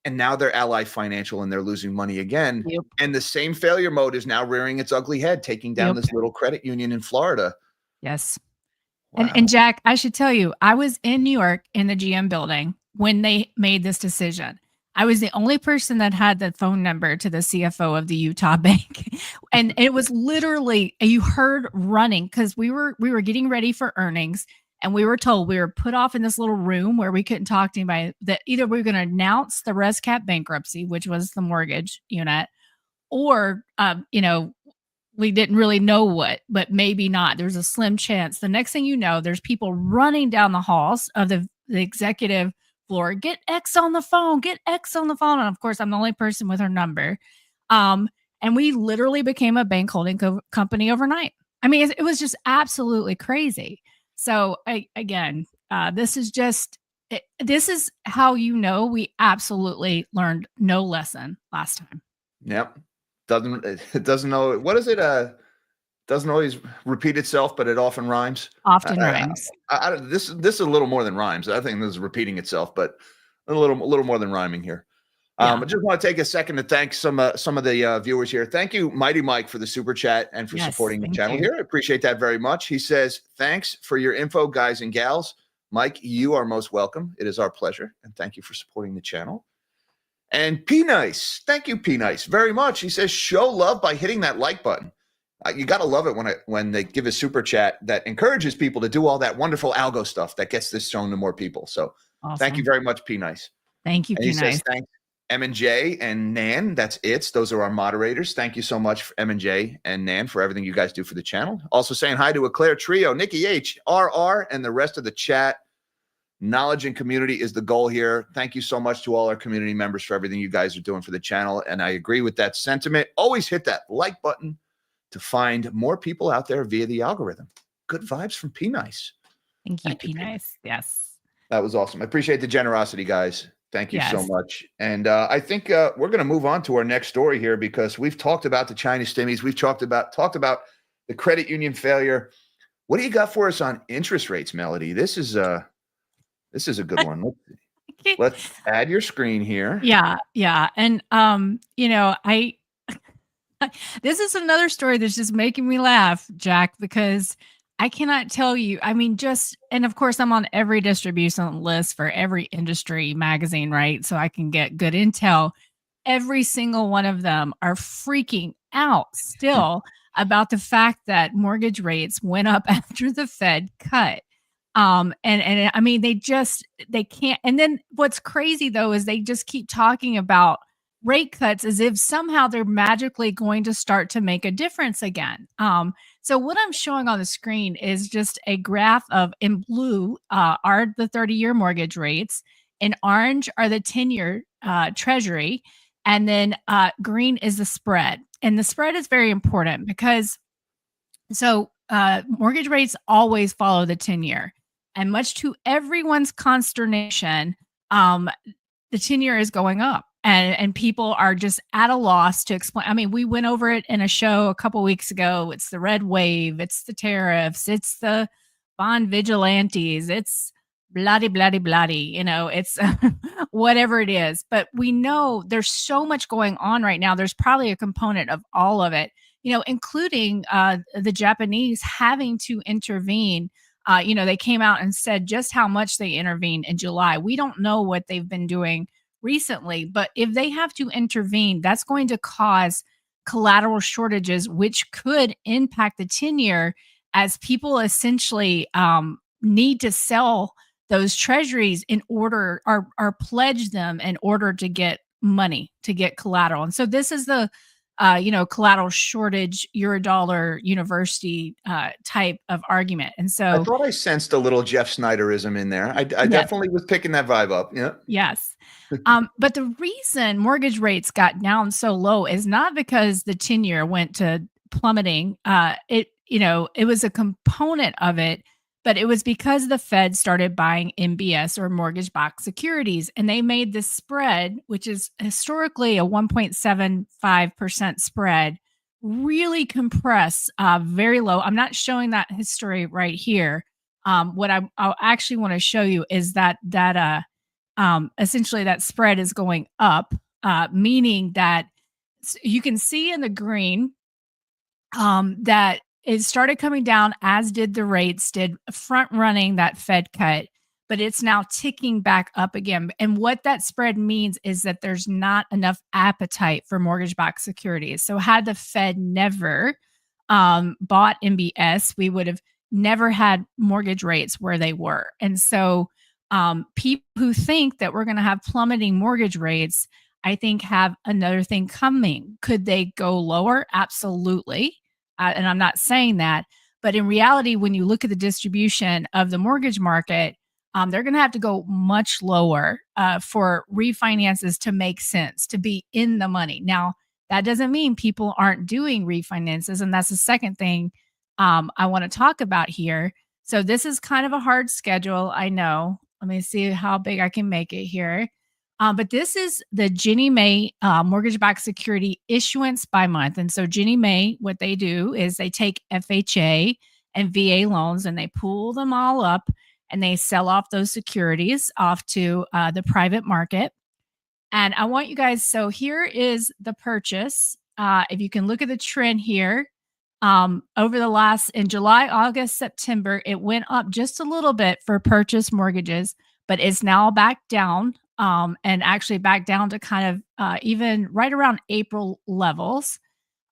A: And now they're Ally Financial and they're losing money again.
B: Yep.
A: And the same failure mode is now rearing its ugly head, taking down this little credit union in Florida.
B: Yes.
A: Wow.
B: And Jack, I should tell you, I was in New York in the GM building when they made this decision. I was the only person that had the phone number to the CFO of the Utah bank. And it was literally, you heard running, because we were getting ready for earnings, and we were told we were put off in this little room where we couldn't talk to anybody, that either we were going to announce the ResCap bankruptcy, which was the mortgage unit, or, we didn't really know what, but maybe not. There's a slim chance. The next thing you know, there's people running down the halls of the executive floor. Get X on the phone. Get X on the phone. And of course, I'm the only person with her number. And we literally became a bank holding company overnight. I mean, it was just absolutely crazy. So this is how we absolutely learned no lesson last time.
A: Yep. It doesn't know. What is it? Doesn't always repeat itself, but it often rhymes.
B: Often rhymes.
A: This is a little more than rhymes. I think this is repeating itself, but a little more than rhyming here. I just want to take a second to thank some of the viewers here. Thank you, Mighty Mike, for the super chat and for supporting the channel here. I appreciate that very much. He says, "Thanks for your info, guys and gals. Mike, you are most welcome. It is our pleasure, and thank you for supporting the channel." And P Nice, thank you, P Nice, very much. He says, "Show love by hitting that like button." You got to love it when they give a super chat that encourages people to do all that wonderful algo stuff that gets this shown to more people. So Thank you very much, P Nice.
B: Thank you, P Nice.
A: Says, thanks, M&J and Nan. That's it. Those are our moderators. Thank you so much for M&J and Nan for everything you guys do for the channel. Also saying hi to Eclair Trio, Nikki H, RR, and the rest of the chat. Knowledge and community is the goal here. Thank you so much to all our community members for everything you guys are doing for the channel. And I agree with that sentiment. Always hit that like button to find more people out there via the algorithm. Good vibes from P Nice.
B: Thank you, P Nice. Yes.
A: That was awesome. I appreciate the generosity, guys. Thank you so much. And I think we're going to move on to our next story here, because we've talked about the China stimmies. We've talked about the credit union failure. What do you got for us on interest rates, Melody? This is a good one. Let's add your screen here.
B: Yeah. And I this is another story that's just making me laugh, Jack, because I cannot tell you. I mean, and of course, I'm on every distribution list for every industry magazine, right? So I can get good intel. Every single one of them are freaking out still about the fact that mortgage rates went up after the Fed cut. And I mean, they can't. And then what's crazy though is they just keep talking about rate cuts as if somehow they're magically going to start to make a difference again. So what I'm showing on the screen is just a graph of, in blue are the 30-year mortgage rates, in orange are the 10-year Treasury, and then green is the spread. And the spread is very important because mortgage rates always follow the 10-year. And much to everyone's consternation, the 10-year is going up. And people are just at a loss to explain. I mean, we went over it in a show a couple weeks ago. It's the red wave, it's the tariffs, it's the bond vigilantes, it's bloody, bloody, bloody. It's whatever it is. But we know there's so much going on right now. There's probably a component of all of it, including the Japanese having to intervene. They came out and said just how much they intervened in July. We don't know what they've been doing recently, but if they have to intervene, that's going to cause collateral shortages, which could impact the 10-year as people essentially need to sell those treasuries in order or pledge them in order to get money, to get collateral. And so this is the collateral shortage, Eurodollar university type of argument. And so
A: I thought I sensed a little Jeff Snyderism in there. I definitely was picking that vibe up. Yeah.
B: Yes. But the reason mortgage rates got down so low is not because the 10-year went to plummeting. It was a component of it, but it was because the Fed started buying MBS, or mortgage-backed securities, and they made this spread, which is historically a 1.75% spread, really compress very low. I'm not showing that history right here. What I'll actually want to show you is that essentially that spread is going up, meaning that you can see in the green that it started coming down, as did the rates, did front running that Fed cut, but it's now ticking back up again. And what that spread means is that there's not enough appetite for mortgage-backed securities. So had the Fed never bought MBS, we would have never had mortgage rates where they were. And so people who think that we're going to have plummeting mortgage rates, I think, have another thing coming. Could they go lower? Absolutely. And I'm not saying that, but in reality, when you look at the distribution of the mortgage market, they're going to have to go much lower for refinances to make sense, to be in the money. Now, that doesn't mean people aren't doing refinances. And that's the second thing I want to talk about here. So this is kind of a hard schedule, I know. Let me see how big I can make it here. But this is the Ginnie Mae mortgage-backed security issuance by month. And so Ginnie Mae, what they do is they take FHA and VA loans and they pool them all up and they sell off those securities off to the private market. And I want you guys, so here is the purchase. If you can look at the trend here, over the last, in July, August, September, it went up just a little bit for purchase mortgages, but it's now back down. And actually back down to kind of even right around April levels.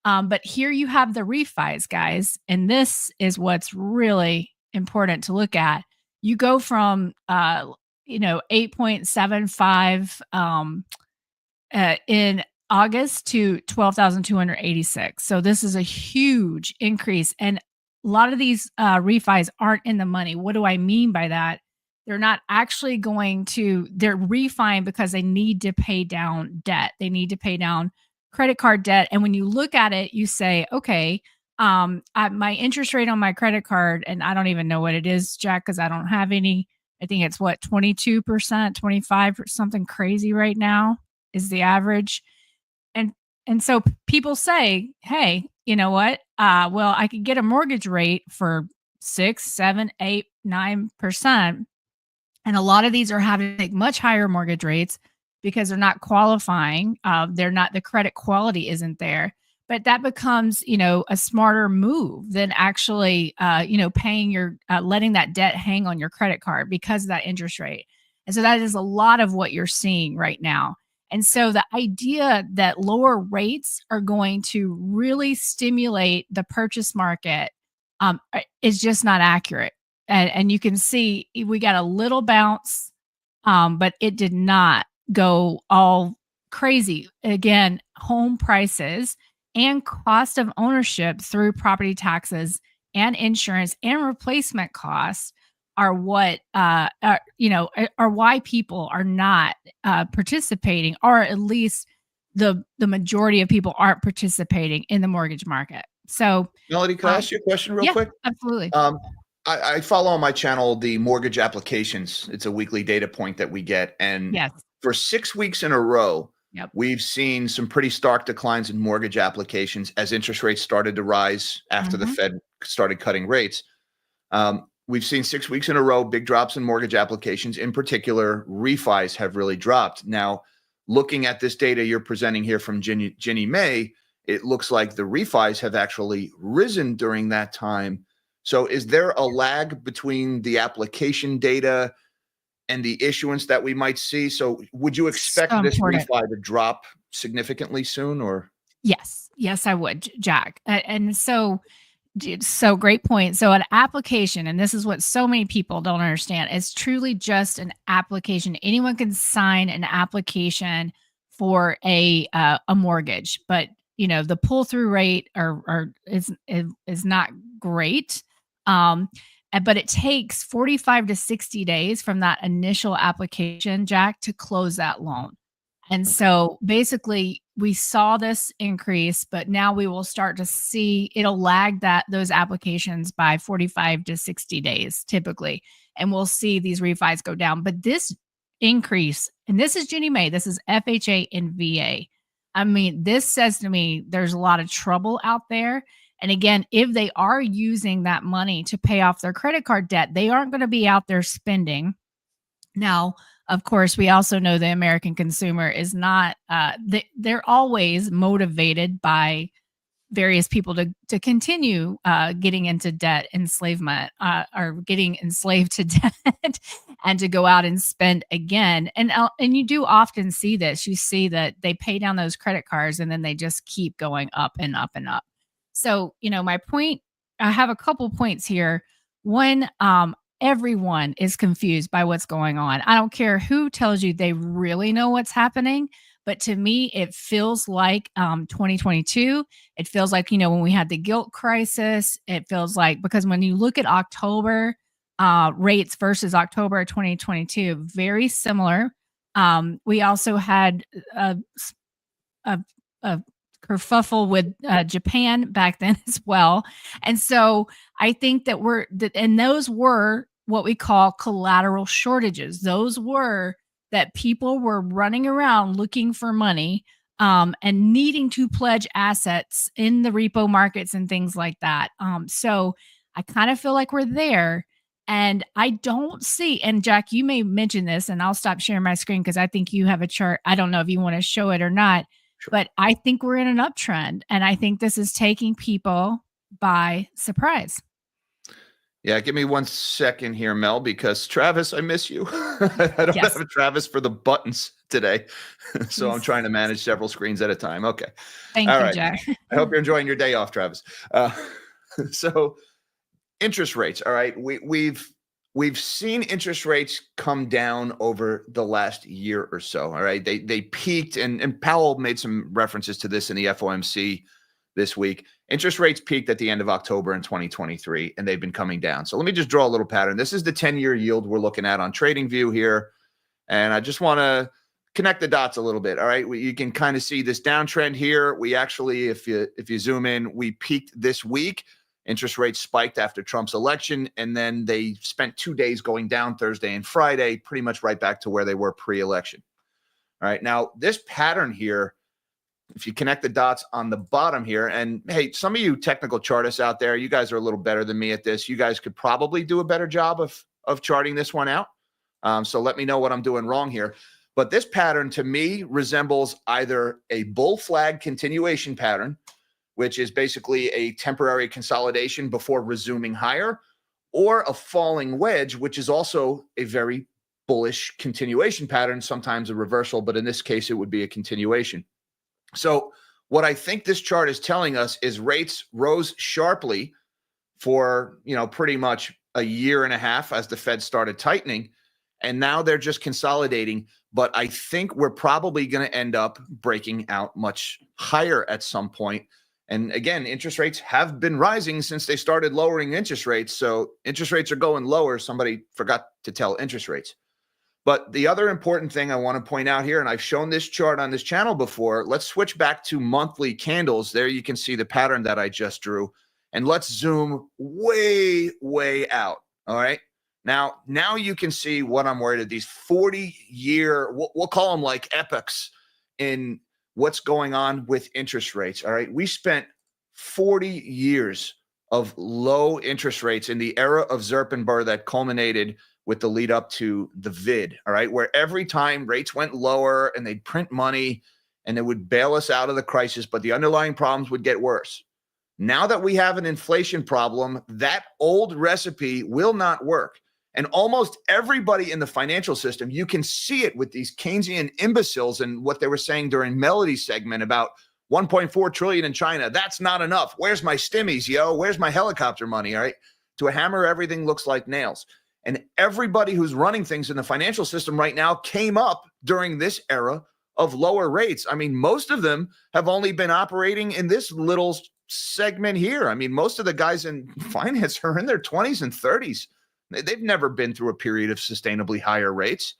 B: But here you have the refis, guys. And this is what's really important to look at. You go from, 8.75 in August to 12,286. So this is a huge increase. And a lot of these refis aren't in the money. What do I mean by that? They're not actually they're refining because they need to pay down debt. They need to pay down credit card debt. And when you look at it, you say, okay, my interest rate on my credit card, and I don't even know what it is, Jack, because I don't have any I think it's what, 22%, 25 or something crazy right now is the average. And and so people say, hey, you know what? Well, I could get a mortgage rate for 6, 7, 8, 9%. And a lot of these are having to take much higher mortgage rates because they're not qualifying. They're not, the credit quality isn't there. But that becomes, a smarter move than actually, paying letting that debt hang on your credit card because of that interest rate. And so that is a lot of what you're seeing right now. And so the idea that lower rates are going to really stimulate the purchase market is just not accurate. And you can see we got a little bounce, but it did not go all crazy. Again, home prices and cost of ownership through property taxes and insurance and replacement costs are what are why people are not participating, or at least the majority of people aren't participating in the mortgage market. So,
A: Melody, can I ask you a question real quick?
B: Absolutely.
A: I follow on my channel the mortgage applications. It's a weekly data point that we get. And
B: Yes.
A: for 6 weeks in a row,
B: Yep.
A: we've seen some pretty stark declines in mortgage applications as interest rates started to rise after the Fed started cutting rates. We've seen 6 weeks in a row, big drops in mortgage applications. In particular, refis have really dropped. Now, looking at this data you're presenting here from Ginnie Mae, it looks like the refis have actually risen during that time. So is there a lag between the application data and the issuance that we might see? So would you expect this refi to drop significantly soon, or?
B: Yes. Yes, I would, Jack. And so great point. So an application, and this is what so many people don't understand, it's truly just an application. Anyone can sign an application for a mortgage, but the pull through rate is not great. But it takes 45 to 60 days from that initial application, Jack, to close that loan. And so basically we saw this increase, but now we will start to see it'll lag those applications by 45 to 60 days typically. And we'll see these refis go down. But this increase, and this is Ginnie Mae, this is FHA and VA. I mean, this says to me there's a lot of trouble out there. And again, if they are using that money to pay off their credit card debt, they aren't going to be out there spending. Now, of course, we also know the American consumer is not, they're always motivated by various people to continue getting into debt enslavement or getting enslaved to debt and to go out and spend again. And you do often see this. You see that they pay down those credit cards and then they just keep going up and up and up. So, my point, I have a couple points here. One, everyone is confused by what's going on. I don't care who tells you they really know what's happening, but to me, it feels like 2022. It feels like, when we had the guilt crisis, it feels like, because when you look at October rates versus October 2022, very similar. We also had a kerfuffle with Japan back then as well. And so I think that and those were what we call collateral shortages. Those were that people were running around looking for money and needing to pledge assets in the repo markets and things like that. So I kind of feel like we're there. And I don't see, and Jack, you may mention this, and I'll stop sharing my screen because I think you have a chart. I don't know if you want to show it or not. But I think we're in an uptrend, and I think this is taking people by surprise.
A: Yeah, give me 1 second here, Mel, because Travis, I miss you. I don't have a Travis for the buttons today, so I'm trying to manage several screens at a time. Okay.
B: Thank you, Jack.
A: I hope you're enjoying your day off, Travis. So interest rates. All right. We've seen interest rates come down over the last year or so. All right. They peaked, and Powell made some references to this in the FOMC this week. Interest rates peaked at the end of October in 2023, and they've been coming down. So let me just draw a little pattern. This is the 10-year yield we're looking at on TradingView here. And I just want to connect the dots a little bit. All right. You can kind of see this downtrend here. We actually, if you zoom in, we peaked this week Interest rates spiked after Trump's election, and then they spent 2 days going down Thursday and Friday, pretty much right back to where they were pre-election. All right. Now, this pattern here, if you connect the dots on the bottom here, and hey, some of you technical chartists out there, you guys are a little better than me at this. You guys could probably do a better job of charting this one out. So let me know what I'm doing wrong here. But this pattern to me resembles either a bull flag continuation pattern, which is basically a temporary consolidation before resuming higher, or a falling wedge, which is also a very bullish continuation pattern, sometimes a reversal, but in this case, it would be a continuation. So what I think this chart is telling us is rates rose sharply for, pretty much a year and a half as the Fed started tightening, and now they're just consolidating. But I think we're probably going to end up breaking out much higher at some point. And again, interest rates have been rising since they started lowering interest rates. So interest rates are going lower. Somebody forgot to tell interest rates. But the other important thing I want to point out here, and I've shown this chart on this channel before, let's switch back to monthly candles. There you can see the pattern that I just drew. And let's zoom way, way out. All right. Now you can see what I'm worried about. These 40-year, we'll call them like epochs in what's going on with interest rates. All right. We spent 40 years of low interest rates in the era of Zerp and Burr that culminated with the lead up to the vid. All right. Where every time rates went lower and they'd print money and it would bail us out of the crisis, but the underlying problems would get worse. Now that we have an inflation problem, that old recipe will not work. And almost everybody in the financial system, you can see it with these Keynesian imbeciles and what they were saying during Melody's segment about 1.4 trillion in China. That's not enough. Where's my stimmies, yo? Where's my helicopter money? All right. To a hammer, everything looks like nails. And everybody who's running things in the financial system right now came up during this era of lower rates. I mean, most of them have only been operating in this little segment here. I mean, most of the guys in finance are in their 20s and 30s. They've never been through a period of sustainably higher rates.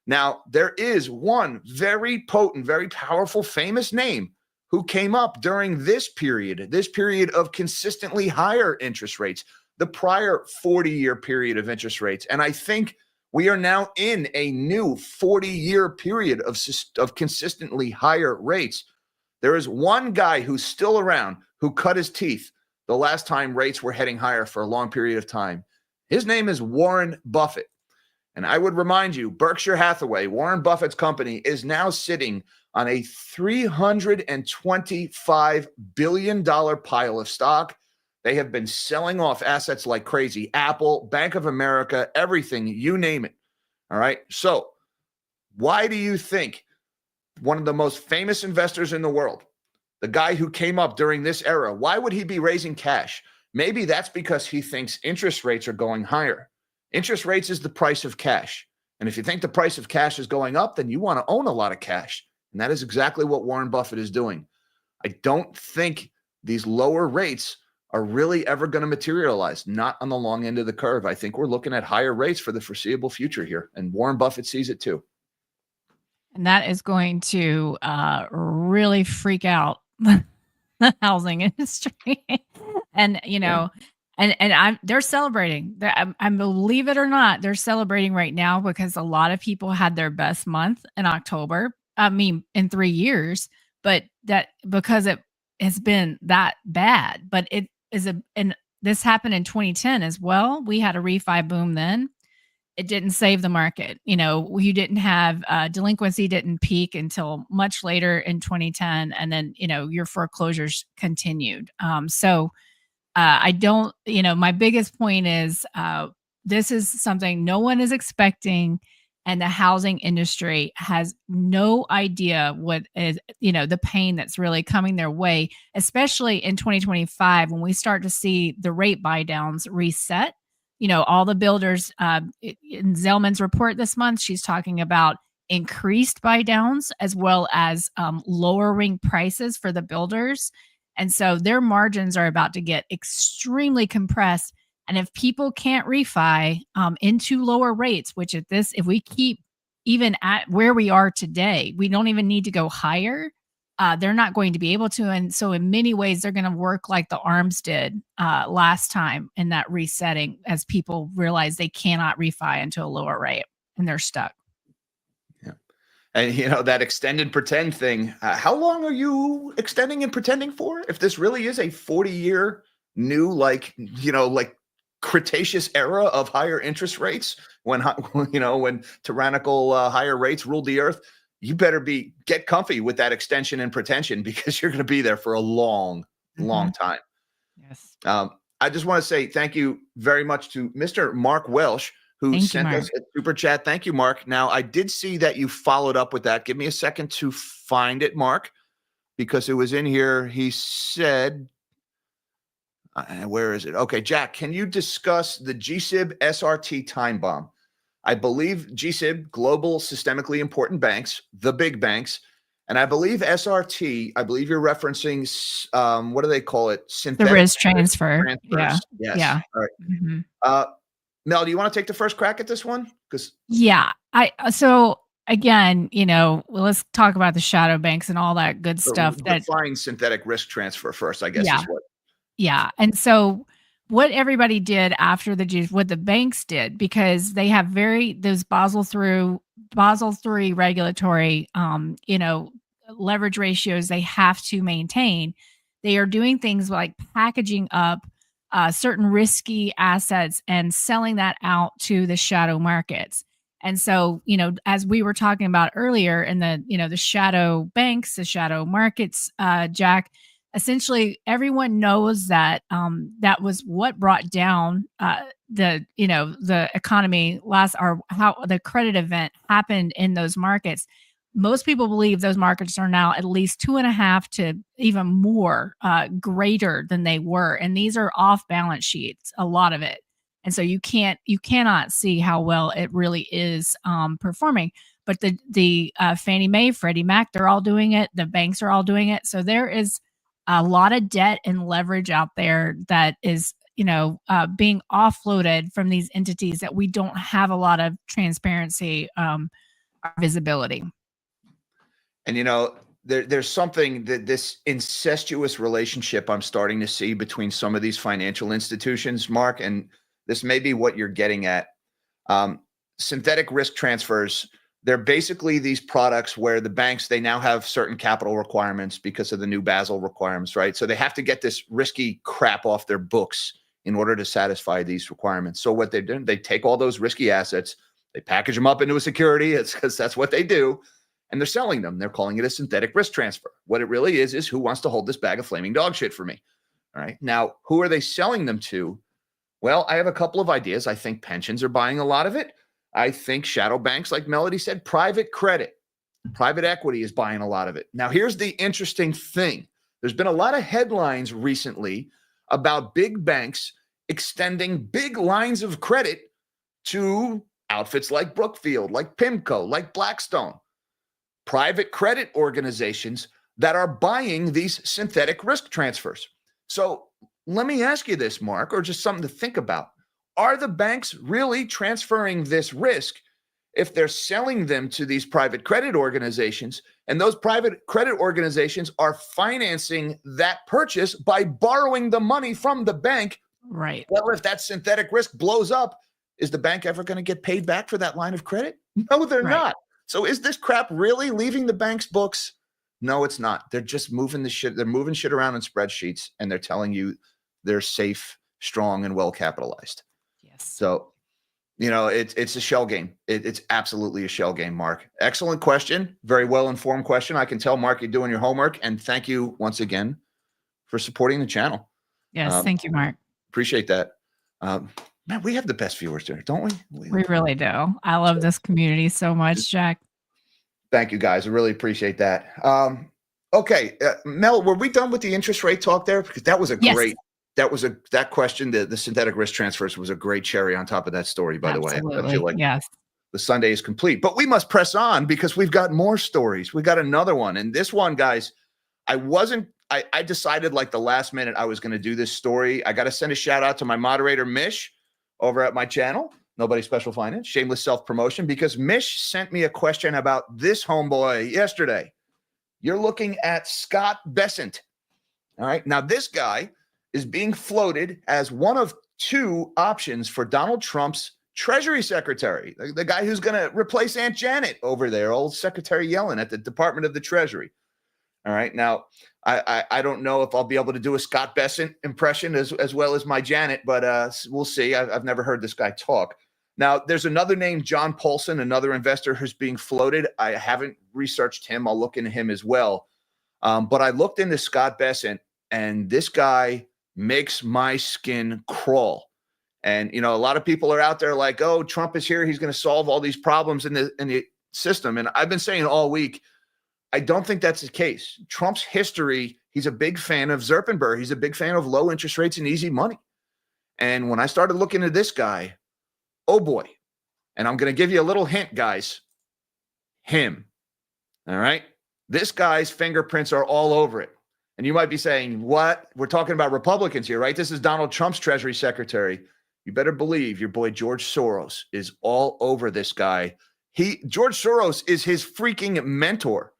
A: Now, there is one very potent, very powerful, famous name who came up during this period of consistently higher interest rates, the prior 40-year period of interest rates. And I think we are now in a new 40-year period of consistently higher rates. There is one guy who's still around who cut his teeth the last time rates were heading higher for a long period of time. His name is Warren Buffett. And I would remind you, Berkshire Hathaway, Warren Buffett's company, is now sitting on a $325 billion pile of stock. They have been selling off assets like crazy. Apple, Bank of America, everything, you name it. All right. So why do you think one of the most famous investors in the world, the guy who came up during this era, why would he be raising cash? Maybe that's because he thinks interest rates are going higher. Interest rates is the price of cash. And if you think the price of cash is going up, then you want to own a lot of cash. And that is exactly what Warren Buffett is doing. I don't think these lower rates are really ever going to materialize, not on the long end of the curve. I think we're looking at higher rates for the foreseeable future here. And Warren Buffett sees it too.
B: And that is going to really freak out the housing industry. And, they're celebrating. I believe it or not, they're celebrating right now because a lot of people had their best month in October. I mean, in 3 years, but that because it has been that bad. But it is and this happened in 2010 as well. We had a refi boom then. It didn't save the market. You didn't have delinquency didn't peak until much later in 2010. And then, your foreclosures continued. I don't, my biggest point is this is something no one is expecting. And the housing industry has no idea what is, the pain that's really coming their way, especially in 2025 when we start to see the rate buy downs reset. All the builders in Zellman's report this month, she's talking about increased buy downs as well as lowering prices for the builders. And so their margins are about to get extremely compressed. And if people can't refi into lower rates, which if we keep even at where we are today, we don't even need to go higher. they're not going to be able to. And so in many ways, they're going to work like the ARMs did last time in that resetting, as people realize they cannot refi into a lower rate and they're stuck.
A: Yeah. And, that extend and pretend thing, how long are you extending and pretending for? If this really is a 40-year new, like Cretaceous era of higher interest rates, when tyrannical higher rates ruled the earth, you better get comfy with that extension and pretension, because you're going to be there for a long time.
B: Yes.
A: I just want to say thank you very much to Mr. Mark Welsh, who sent us a super chat. Thank you, Mark. Now, I did see that you followed up with that. Give me a second to find it, Mark, because it was in here. He said, where is it? Okay, Jack, can you discuss the GSIB SRT time bomb? I believe GSIB, global systemically important banks, the big banks, and I believe SRT, I believe you're referencing, what do they call it?
B: Synthetic risk transfer. Yeah.
A: Yes.
B: Yeah.
A: All right.
B: Mm-hmm.
A: Mel, do you want to take the first crack at this one?
B: So again, let's talk about the shadow banks and all that good stuff.
A: Define synthetic risk transfer first, I guess, is what.
B: Yeah. And so what everybody did after what the banks did, because they have those Basel III regulatory, leverage ratios they have to maintain. They are doing things like packaging up certain risky assets and selling that out to the shadow markets. And so, as we were talking about earlier in the shadow banks, the shadow markets, Jack, essentially everyone knows that that was what brought down the economy how the credit event happened in those markets. Most people believe those markets are now at least 2.5 to even more greater than they were. And these are off balance sheets, a lot of it. And so you cannot see how well it really is performing. But the Fannie Mae, Freddie Mac, they're all doing it. The banks are all doing it. So there is a lot of debt and leverage out there that is, being offloaded from these entities that we don't have a lot of transparency or visibility.
A: And, there's something that this incestuous relationship I'm starting to see between some of these financial institutions, Mark, and this may be what you're getting at. Synthetic risk transfers, they're basically these products where the banks, they now have certain capital requirements because of the new Basel requirements, right? So they have to get this risky crap off their books in order to satisfy these requirements. So what they're doing, they take all those risky assets, they package them up into a security, it's because that's what they do, and they're selling them. They're calling it a synthetic risk transfer. What it really is who wants to hold this bag of flaming dog shit for me? All right. Now, who are they selling them to? Well, I have a couple of ideas. I think pensions are buying a lot of it. I think shadow banks, like Melody said, private credit, private equity is buying a lot of it. Now, here's the interesting thing. There's been a lot of headlines recently about big banks extending big lines of credit to outfits like Brookfield, like PIMCO, like Blackstone, private credit organizations that are buying these synthetic risk transfers. So let me ask you this, Mark, or just something to think about. Are the banks really transferring this risk if they're selling them to these private credit organizations, and those private credit organizations are financing that purchase by borrowing the money from the bank?
B: Right.
A: Well, if that synthetic risk blows up, is the bank ever going to get paid back for that line of credit? No, they're not. So is this crap really leaving the bank's books? No, it's not. They're just moving the shit. They're moving shit around in spreadsheets, and they're telling you they're safe, strong, and well capitalized.
B: Yes.
A: So, it's a shell game. It's absolutely a shell game, Mark. Excellent question. Very well-informed question. I can tell, Mark, you're doing your homework, and thank you once again for supporting the channel.
B: Yes. Thank you, Mark.
A: Appreciate that. Man, we have the best viewers there, don't we?
B: We really do. I love this community so much, Jack.
A: Thank you, guys. I really appreciate that. Okay, Mel, were we done with the interest rate talk there? Because that was great. That question, the synthetic risk transfers, was a great cherry on top of that story, by the way. I feel like the Sunday is complete. But we must press on because we've got more stories. We got another one. And this one, guys, I decided like the last minute I was going to do this story. I got to send a shout out to my moderator, Mish, over at my channel, Nobody Special Finance, shameless self-promotion, because Mish sent me a question about this homeboy yesterday. you're looking at Scott Bessent. All right. Now, this guy is being floated as one of two options for Donald Trump's Treasury Secretary, the guy who's going to replace Aunt Janet over there, old Secretary Yellen at the Department of the Treasury. All right. Now, I don't know if I'll be able to do a Scott Bessent impression as well as my Janet, but we'll see. I've never heard this guy talk. Now, there's another name, John Paulson, another investor who's being floated. I haven't researched him. I'll look into him as well. But I looked into Scott Bessent, and this guy makes my skin crawl. And, you know, a lot of people are out there like, oh, Trump is here. He's going to solve all these problems in the system. And I've been saying all week, I don't think that's the case. Trump's history, he's a big fan of Zerpenberg. He's a big fan of low interest rates and easy money. And when I started looking at this guy, oh boy. And I'm going to give you a little hint, guys. Him. All right. This guy's fingerprints are all over it. And you might be saying, what? We're talking about Republicans here, right? This is Donald Trump's Treasury Secretary. You better believe your boy George Soros is all over this guy. George Soros is his freaking mentor.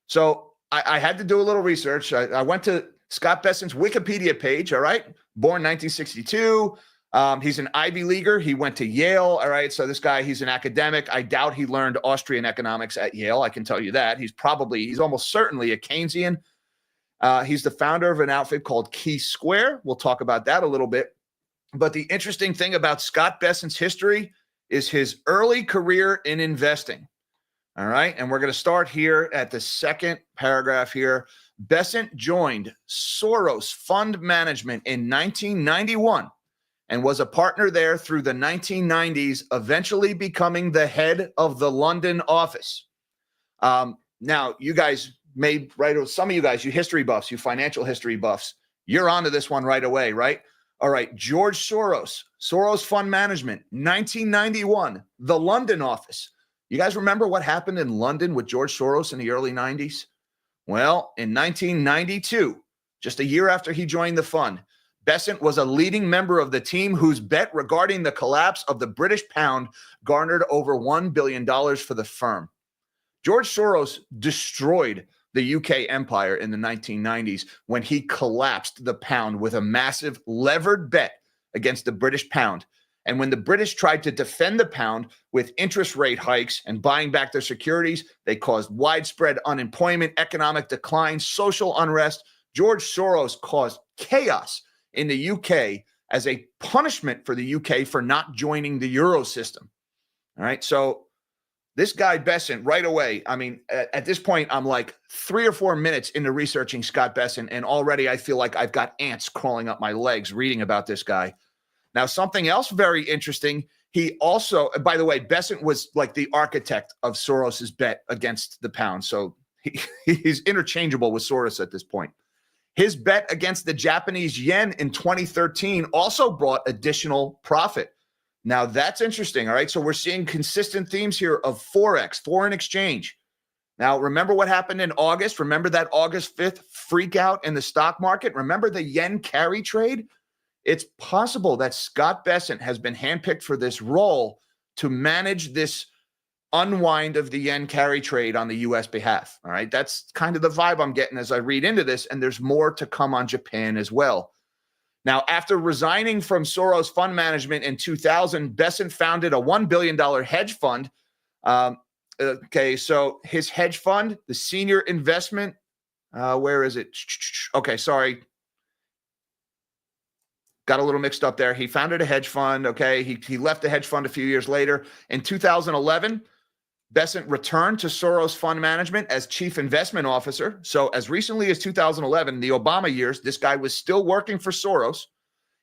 A: So I had to do a little research. I went to Scott Bessent's Wikipedia page, all right? Born 1962. He's an Ivy Leaguer. He went to Yale, all right? So this guy, he's an academic. I doubt he learned Austrian economics at Yale. I can tell you that. He's almost certainly a Keynesian. He's the founder of an outfit called Key Square. We'll talk about that a little bit. But the interesting thing about Scott Bessent's history is his early career in investing. All right. And we're going to start here at the second paragraph here. Bessent joined Soros Fund Management in 1991 and was a partner there through the 1990s, eventually becoming the head of the London office. Now, you guys may, right, some of you guys, you history buffs, you financial history buffs, you're onto this one right away, right? All right, George Soros, Soros Fund Management, 1991, the London office. You guys remember what happened in London with George Soros in the early 90s? Well, in 1992, just a year after he joined the fund, Bessent was a leading member of the team whose bet regarding the collapse of the British pound garnered over $1 billion for the firm. George Soros destroyed the UK empire in the 1990s when he collapsed the pound with a massive levered bet against the British pound. And when the British tried to defend the pound with interest rate hikes and buying back their securities, they caused widespread unemployment, economic decline, social unrest. George Soros caused chaos in the UK as a punishment for the UK for not joining the Euro system. All right. So this guy Bessent right away, I mean, at this point, I'm like 3 or 4 minutes into researching Scott Bessent, and already I feel like I've got ants crawling up my legs reading about this guy. Now, something else very interesting, he also, by the way, Bessent was like the architect of Soros's bet against the pound. So he's interchangeable with Soros at this point. His bet against the Japanese yen in 2013 also brought additional profit. Now, that's interesting, all right? So we're seeing consistent themes here of Forex, foreign exchange. Now, remember what happened in August? Remember that August 5th freak out in the stock market? Remember the yen carry trade? It's possible that Scott Bessent has been handpicked for this role to manage this unwind of the yen carry trade on the U.S. behalf, all right? That's kind of the vibe I'm getting as I read into this, and there's more to come on Japan as well. Now, after resigning from Soros Fund Management in 2000, Bessent founded a $1 billion hedge fund. Okay, so his hedge fund, the senior investment, where is it? Okay, sorry. Got a little mixed up there. He founded a hedge fund, okay? He left the hedge fund a few years later. In 2011, Bessent returned to Soros Fund Management as chief investment officer. So as recently as 2011, the Obama years, this guy was still working for Soros.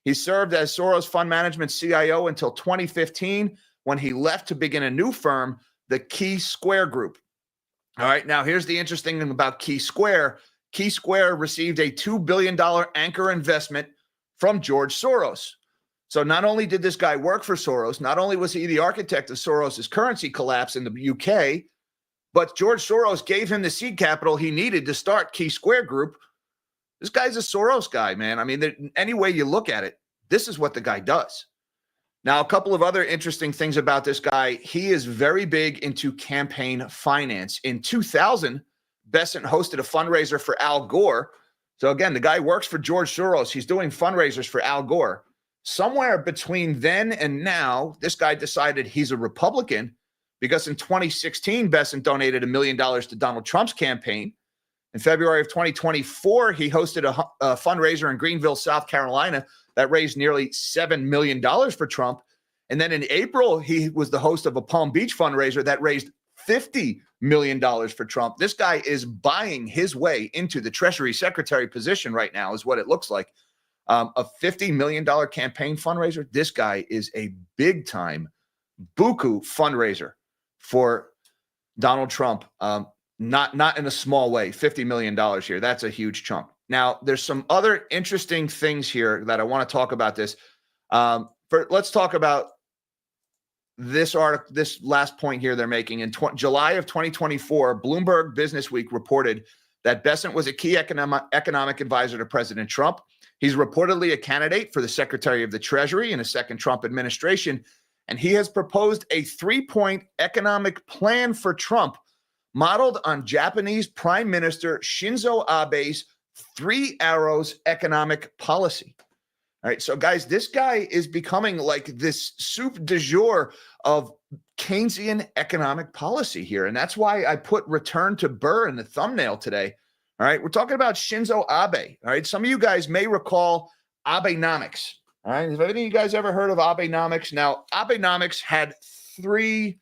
A: He served as Soros Fund Management CIO until 2015 when he left to begin a new firm, the Key Square Group. All right, now here's the interesting thing about Key Square. Key Square received a $2 billion anchor investment from George Soros. So not only did this guy work for Soros, not only was he the architect of Soros's currency collapse in the UK, but George Soros gave him the seed capital he needed to start Key Square Group. This guy's a Soros guy, man. I mean, any way you look at it, this is what the guy does. Now, a couple of other interesting things about this guy. He is very big into campaign finance. In 2000, Bessent hosted a fundraiser for Al Gore. So again, the guy works for George Soros. He's doing fundraisers for Al Gore. Somewhere between then and now, this guy decided he's a Republican because in 2016, Bessent donated $1 million to Donald Trump's campaign. In February of 2024, he hosted a fundraiser in Greenville, South Carolina that raised nearly $7 million for Trump. And then in April, he was the host of a Palm Beach fundraiser that raised $50 million for Trump. This guy is buying his way into the Treasury Secretary position right now, is what it looks like. A $50 million campaign fundraiser. This guy is a big time buku fundraiser for Donald Trump. Not in a small way, $50 million here. That's a huge chunk. Now, there's some other interesting things here that I want to talk about this. Let's talk about this article, this last point here they're making. In July of 2024, Bloomberg Businessweek reported that Bessent was a key economic advisor to President Trump. He's reportedly a candidate for the Secretary of the Treasury in a second Trump administration, and he has proposed a 3-point economic plan for Trump modeled on Japanese Prime Minister Shinzo Abe's 3 arrows economic policy. All right, so guys, this guy is becoming like this soup du jour of Keynesian economic policy here. And that's why I put return to Burr in the thumbnail today. All right, we're talking about Shinzo Abe. All right, some of you guys may recall Abenomics. All right, have any of you guys ever heard of Abenomics? Now, Abenomics had 3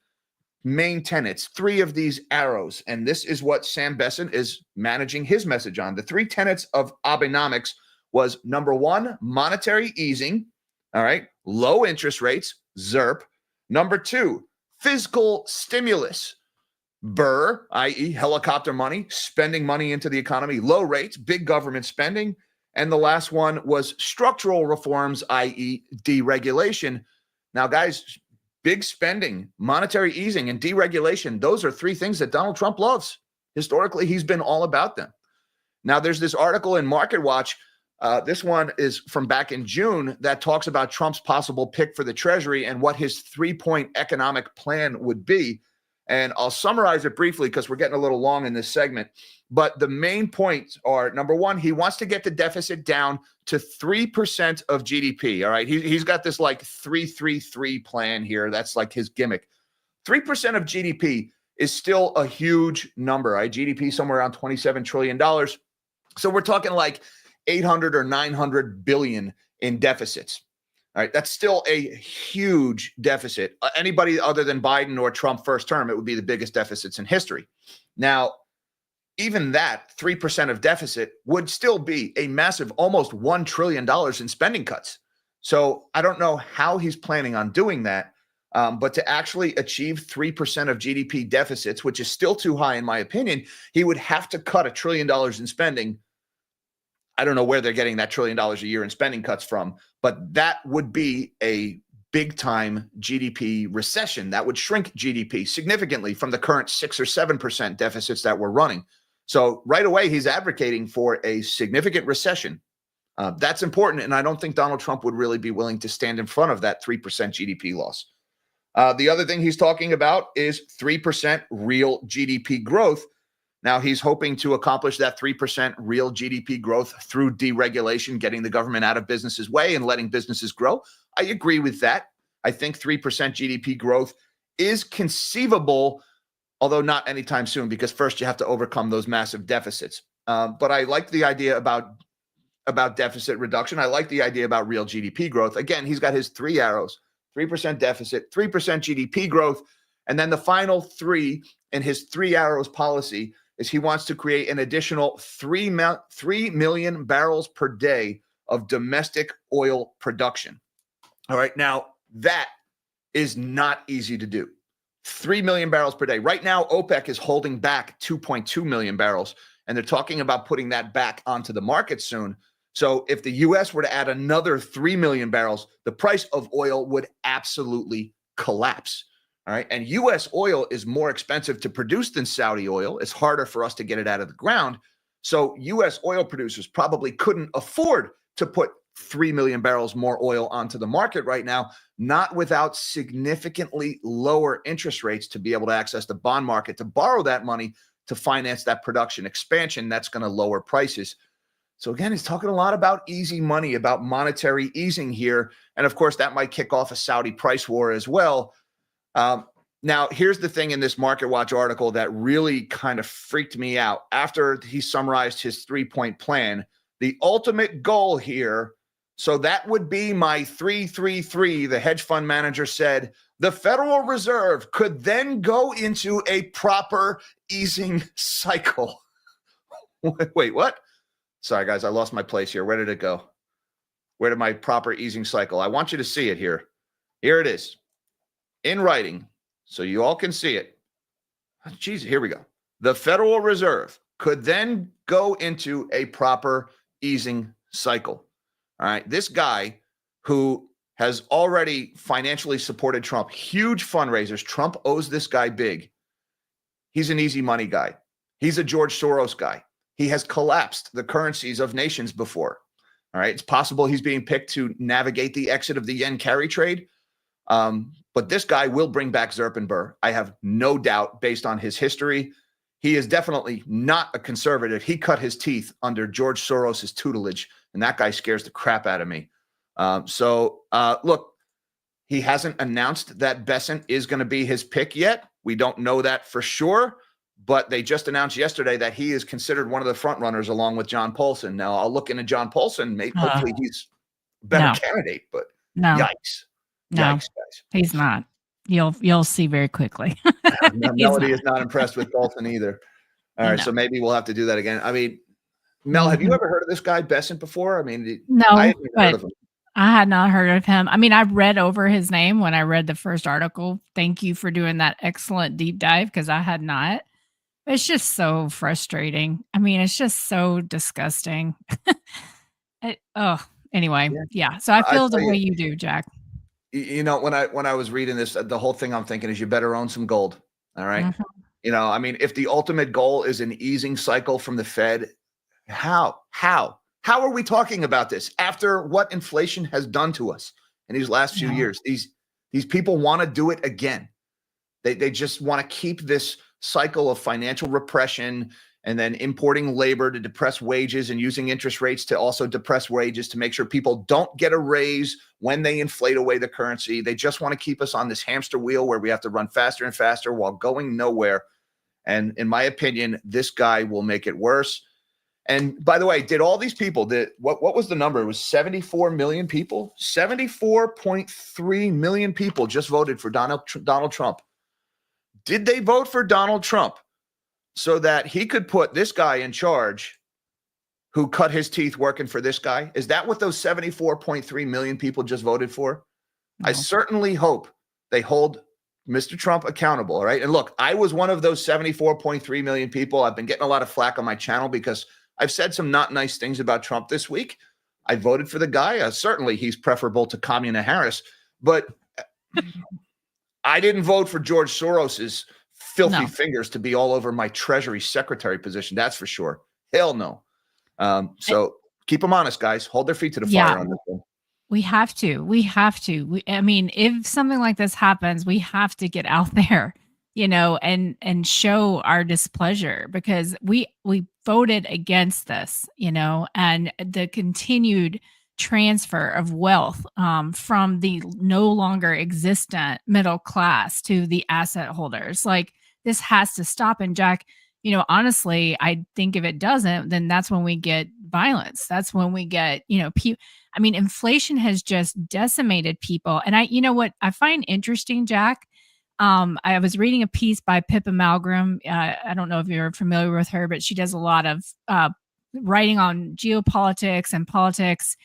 A: main tenets, 3 of these arrows. And this is what Sam Bessent is managing his message on. The 3 tenets of Abenomics was number 1, monetary easing. All right, low interest rates, ZERP. Number 2, fiscal stimulus. Burr, i.e. helicopter money, spending money into the economy, low rates, big government spending. And the last one was structural reforms, i.e. deregulation. Now, guys, big spending, monetary easing, and deregulation, those are 3 things that Donald Trump loves. Historically, he's been all about them. Now, there's this article in Market Watch. This one is from back in June that talks about Trump's possible pick for the Treasury and what his 3-point economic plan would be. And I'll summarize it briefly because we're getting a little long in this segment. But the main points are, number 1, he wants to get the deficit down to 3% of GDP. All right. He's got this like 3-3-3 plan here. That's like his gimmick. 3% of GDP is still a huge number. Right? GDP somewhere around $27 trillion. So we're talking like 800 or 900 billion in deficits. All right, that's still a huge deficit. Anybody other than Biden or Trump first term, it would be the biggest deficits in history. Now, even that 3% of deficit would still be a massive, almost $1 trillion in spending cuts. So I don't know how he's planning on doing that, but to actually achieve 3% of GDP deficits, which is still too high in my opinion, he would have to cut $1 trillion in spending. I don't know where they're getting that $1 trillion a year in spending cuts from, but that would be a big time GDP recession. That would shrink GDP significantly from the current 6 or 7% deficits that we're running. So right away, he's advocating for a significant recession. That's important. And I don't think Donald Trump would really be willing to stand in front of that 3% GDP loss. The other thing he's talking about is 3% real GDP growth. Now, he's hoping to accomplish that 3% real GDP growth through deregulation, getting the government out of businesses' way and letting businesses grow. I agree with that. I think 3% GDP growth is conceivable, although not anytime soon, because first you have to overcome those massive deficits. But I like the idea about deficit reduction. I like the idea about real GDP growth. Again, he's got his 3 arrows, 3% deficit, 3% GDP growth. And then the final 3 in his 3 arrows policy is he wants to create an additional 3 million barrels per day of domestic oil production. All right. Now, that is not easy to do. 3 million barrels per day. Right now, OPEC is holding back 2.2 million barrels, and they're talking about putting that back onto the market soon. So if the U.S. were to add another 3 million barrels, the price of oil would absolutely collapse. All right. And U.S. oil is more expensive to produce than Saudi oil. It's harder for us to get it out of the ground. So U.S. oil producers probably couldn't afford to put 3 million barrels more oil onto the market right now, not without significantly lower interest rates to be able to access the bond market to borrow that money to finance that production expansion. That's going to lower prices. So again, he's talking a lot about easy money, about monetary easing here. And of course, that might kick off a Saudi price war as well. Now, here's the thing in this Market Watch article that really kind of freaked me out. After he summarized his 3-point plan, the ultimate goal here, so that would be my 333, the hedge fund manager said, the Federal Reserve could then go into a proper easing cycle. Wait, what? Sorry, guys, I lost my place here. Where did it go? Where did my proper easing cycle? I want you to see it here. Here it is in writing so you all can see it. Geez, here we go. The Federal Reserve could then go into a proper easing cycle. All right. This guy who has already financially supported Trump, huge fundraisers. Trump owes this guy big. He's an easy money guy. He's a George Soros guy. He has collapsed the currencies of nations before. All right. It's possible he's being picked to navigate the exit of the yen carry trade. But this guy will bring back Zerpenber. I have no doubt based on his history. He is definitely not a conservative. He cut his teeth under George Soros's tutelage, and that guy scares the crap out of me. Look, he hasn't announced that Bessent is going to be his pick yet. We don't know that for sure. But they just announced yesterday that he is considered one of the front runners along with John Paulson. Now, I'll look into John Paulson. Maybe, hopefully he's a better candidate, but yikes.
B: No,
A: yikes, guys.
B: He's not. You'll see very quickly.
A: Melody is not impressed with Paulson either. All right, so maybe we'll have to do that again. I mean, Mel, have you ever heard of this guy Bessent before? I mean,
B: no,
A: I haven't heard of him.
B: I had not heard of him. I mean, I read over his name when I read the first article. Thank you for doing that excellent deep dive because I had not. It's just so frustrating. I mean, it's just so disgusting. Anyway, yeah. So I feel the way you do, Jack.
A: You know, when I was reading this, the whole thing I'm thinking is you better own some gold. All right. Mm-hmm. You know, I mean, if the ultimate goal is an easing cycle from the Fed, how are we talking about this after what inflation has done to us in these last few years? These people want to do it again. They just want to keep this cycle of financial repression and then importing labor to depress wages and using interest rates to also depress wages to make sure people don't get a raise when they inflate away the currency. They just want to keep us on this hamster wheel where we have to run faster and faster while going nowhere. And in my opinion, this guy will make it worse. And by the way, did all these people what was the number? It was 74 million people. 74.3 million people just voted for Donald Trump. Did they vote for Donald Trump so that he could put this guy in charge who cut his teeth working for this guy? Is that what those 74.3 million people just voted for? No. I certainly hope they hold Mr. Trump accountable. All right. And look, I was one of those 74.3 million people. I've been getting a lot of flack on my channel because I've said some not nice things about Trump this week. I voted for the guy. Certainly he's preferable to Kamala Harris, but I didn't vote for George Soros's filthy fingers to be all over my Treasury Secretary position. That's for sure. Hell no. So keep them honest, guys. Hold their feet to the fire on this one.
B: We have to. I mean, if something like this happens, we have to get out there, you know, and show our displeasure because we voted against this, you know, and the continued transfer of wealth from the no longer existent middle class to the asset holders. Like this has to stop. And Jack, you know, honestly, I think if it doesn't, then that's when we get violence. That's when we get, you know, I mean, inflation has just decimated people. And you know what I find interesting, Jack? I was reading a piece by Pippa Malmgren. I don't know if you're familiar with her, but she does a lot of writing on geopolitics and politics.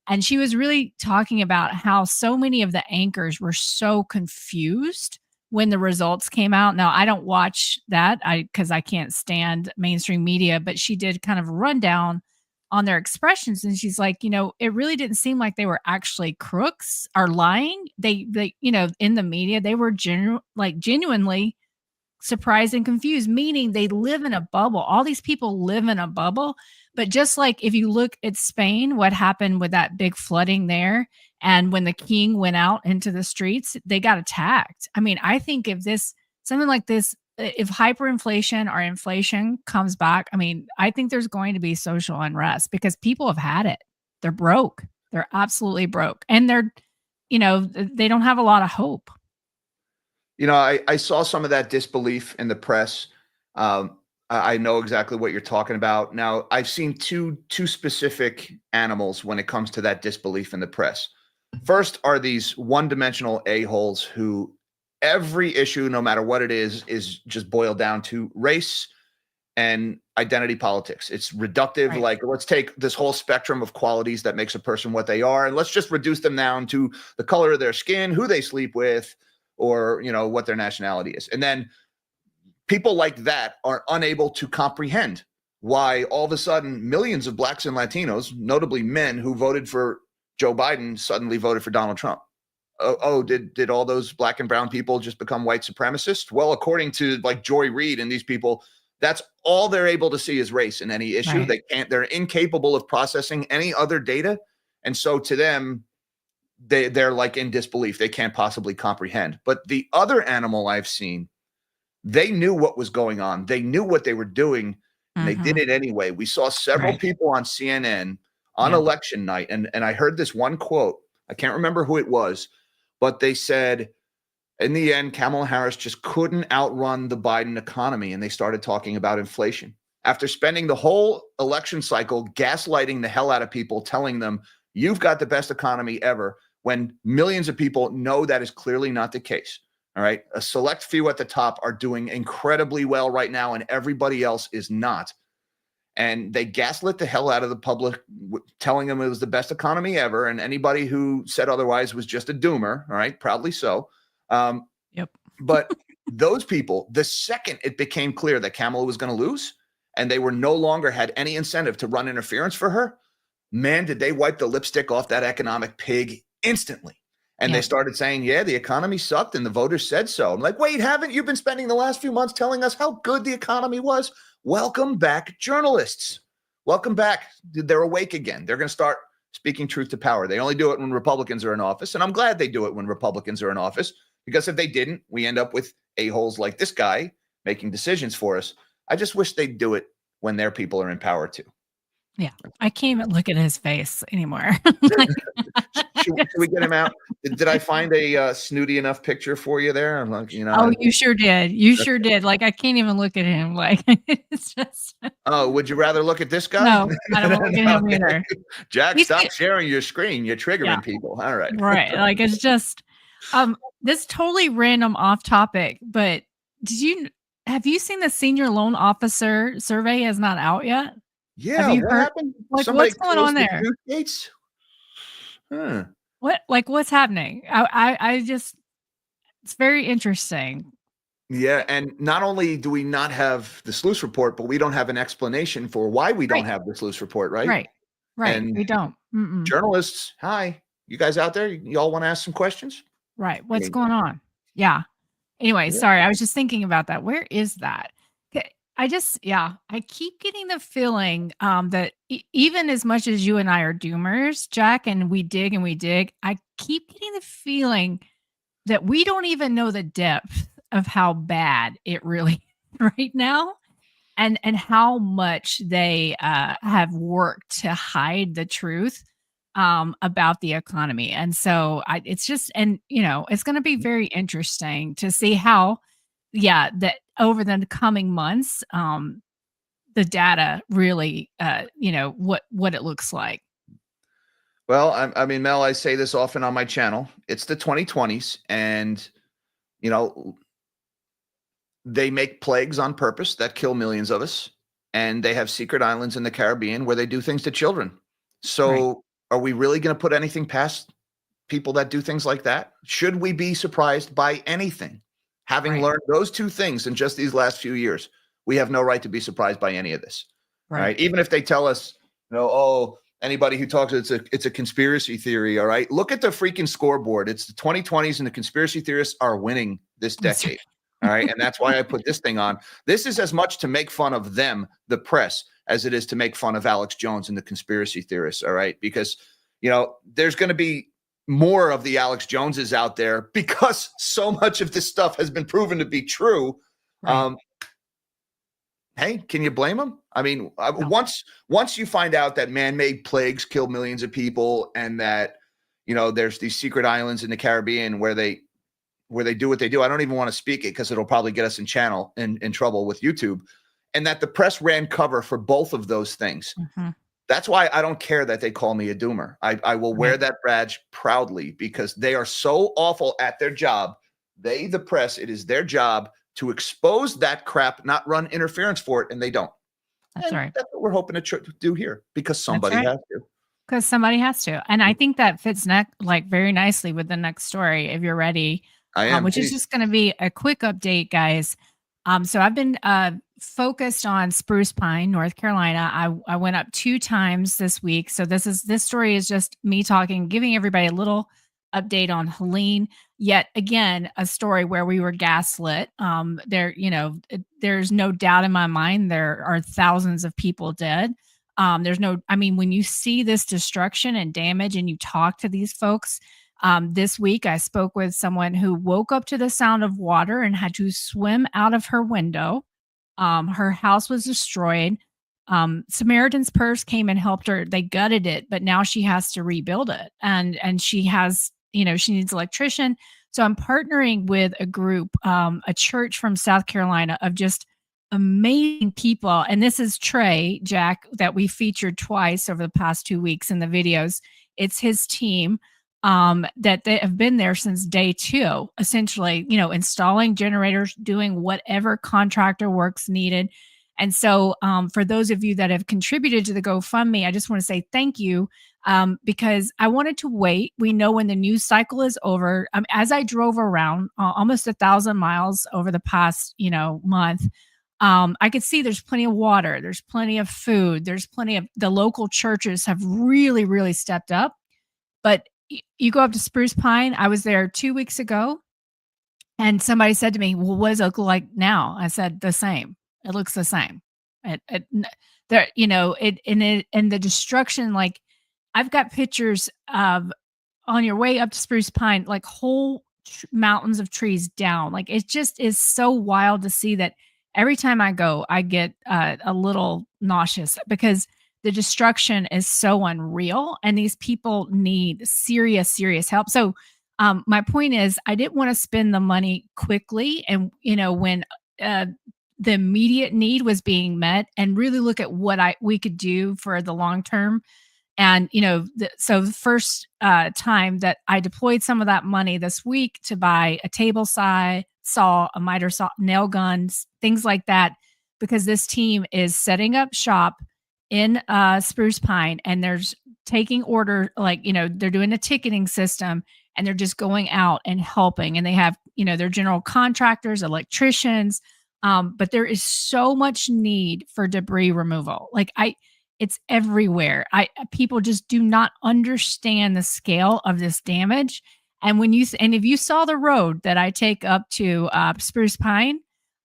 B: And she was really talking about how so many of the anchors were so confused when the results came out. Now, I don't watch that because I can't stand mainstream media, but she did kind of a rundown on their expressions. And she's like, you know, it really didn't seem like they were actually crooks or lying. They you know, in the media, they were genuinely surprised and confused, meaning they live in a bubble. All these people live in a bubble. But just like if you look at Spain, what happened with that big flooding there, and when the king went out into the streets, they got attacked. I mean, I think if something like this if hyperinflation or inflation comes back, I mean, I think there's going to be social unrest because people have had it. They're broke. They're absolutely broke. And they don't have a lot of hope.
A: I saw some of that disbelief in the press. I know exactly what you're talking about. Now, I've seen two specific animals when it comes to that disbelief in the press. First are these one-dimensional a-holes who every issue, no matter what it is just boiled down to race and identity politics. It's reductive.
B: Right.
A: Like, let's take this whole spectrum of qualities that makes a person what they are, and let's just reduce them down to the color of their skin, who they sleep with, or, what their nationality is. And then people like that are unable to comprehend why all of a sudden millions of blacks and Latinos, notably men who voted for Joe Biden, suddenly voted for Donald Trump. Did all those black and brown people just become white supremacists? Well, according to like Joy Reid and these people, that's all they're able to see is race in any issue. Right. They're incapable of processing any other data. And so to them, they're like in disbelief. They can't possibly comprehend. But the other animal I've seen, they knew what was going on. They knew what they were doing, and they did it anyway. We saw several people on CNN on election night, and I heard this one quote. I can't remember who it was, but they said, in the end, Kamala Harris just couldn't outrun the Biden economy, and they started talking about inflation. After spending the whole election cycle gaslighting the hell out of people, telling them, you've got the best economy ever, when millions of people know that is clearly not the case. All right. A select few at the top are doing incredibly well right now, and everybody else is not. And they gaslit the hell out of the public, telling them it was the best economy ever. And anybody who said otherwise was just a doomer. All right. Proudly so. But those people, the second it became clear that Kamala was going to lose and they were no longer had any incentive to run interference for her, man, did they wipe the lipstick off that economic pig instantly. And they started saying, the economy sucked and the voters said so. I'm like, wait, haven't you been spending the last few months telling us how good the economy was? Welcome back, journalists. Welcome back. They're awake again. They're going to start speaking truth to power. They only do it when Republicans are in office. And I'm glad they do it when Republicans are in office, because if they didn't, we end up with a-holes like this guy making decisions for us. I just wish they'd do it when their people are in power too.
B: Yeah. I can't even look at his face anymore.
A: Should we get him out? Did I find a snooty enough picture for you there? I'm like,
B: Oh, you sure did. You sure did. Like, I can't even look at him. Like, it's just.
A: Oh, would you rather look at this guy?
B: No, I don't want to look at him either.
A: Jack, stop sharing your screen. You're triggering people. All right.
B: Right. Like, it's just, this totally random off topic, but have you seen the senior loan officer survey is not out yet?
A: Yeah. Have you heard? Happened?
B: Like, what's going on there? What's happening? I just, it's very interesting.
A: Yeah. And not only do we not have the sluice report, but we don't have an explanation for why we don't have the sluice report, right?
B: Right.
A: And
B: we don't.
A: Journalists, hi, you guys out there? Y'all want to ask some questions?
B: Right. What's going on? Yeah. Anyway, sorry. I was just thinking about that. Where is that? I keep getting the feeling that even as much as you and I are doomers, Jack, and we dig, I keep getting the feeling that we don't even know the depth of how bad it really right now, and how much they have worked to hide the truth about the economy. And so it's going to be very interesting to see how, that over the coming months, the data really, what it looks like.
A: Well, I mean, Mel, I say this often on my channel. It's the 2020s, and, they make plagues on purpose that kill millions of us, and they have secret islands in the Caribbean where they do things to children. So are we really going to put anything past people that do things like that? Should we be surprised by anything? Having learned those two things in just these last few years, we have no right to be surprised by any of this. Right? Even if they tell us, anybody who talks, it's a conspiracy theory. All right. Look at the freaking scoreboard. It's the 2020s and the conspiracy theorists are winning this decade. All right. And that's why I put this thing on. This is as much to make fun of them, the press, as it is to make fun of Alex Jones and the conspiracy theorists. All right. Because, there's going to be more of the Alex Joneses out there because so much of this stuff has been proven to be true.
B: Right.
A: Hey, can you blame them? I mean,
B: No.
A: once you find out that man-made plagues kill millions of people, and that there's these secret islands in the Caribbean where they do what they do. I don't even want to speak it because it'll probably get us in trouble with YouTube. And that the press ran cover for both of those things.
B: Mm-hmm.
A: That's why I don't care that they call me a doomer. I will wear that badge proudly because they are so awful at their job. They, the press, it is their job to expose that crap, not run interference for it, and they don't.
B: That's right.
A: That's what we're hoping to do here because somebody has to.
B: Because somebody has to. And I think that fits very nicely with the next story, if you're ready.
A: I am.
B: Which is just going to be a quick update, guys. So I've been focused on Spruce Pine, North Carolina. I went up 2 times this week. So this story is just me talking, giving everybody a little update on Helene. Yet again, a story where we were gaslit. There's no doubt in my mind there are thousands of people dead. When you see this destruction and damage and you talk to these folks, this week I spoke with someone who woke up to the sound of water and had to swim out of her window. Her house was destroyed. Samaritan's Purse came and helped her. They gutted it, but now she has to rebuild it. And she has, she needs an electrician. So I'm partnering with a group, a church from South Carolina of just amazing people. And this is Trey, Jack, that we featured twice over the past 2 weeks in the videos. It's his team that they have been there since day 2, essentially, installing generators, doing whatever contractor works needed. And so for those of you that have contributed to the GoFundMe, I just want to say thank you because I wanted to wait. We know when the news cycle is over. As I drove around almost 1,000 miles over the past, month, I could see there's plenty of water. There's plenty of food. There's plenty of the local churches have really, really stepped up. But you go up to Spruce Pine. I was there 2 weeks ago and somebody said to me, well, what does it look like now? I said, the same. It looks the same. And the destruction, like I've got pictures of on your way up to Spruce Pine, like whole mountains of trees down. Like it just is so wild to see that. Every time I go, I get a little nauseous because the destruction is so unreal and these people need serious, serious help. So my point is I didn't want to spend the money quickly and, when the immediate need was being met and really look at what we could do for the long term. And, so the first time that I deployed some of that money this week to buy a table saw, a miter saw, nail guns, things like that, because this team is setting up shop in Spruce Pine and there's taking order, they're doing a ticketing system and they're just going out and helping. And they have, their general contractors, electricians, but there is so much need for debris removal. It's everywhere. People just do not understand the scale of this damage. And if you saw the road that I take up to Spruce Pine,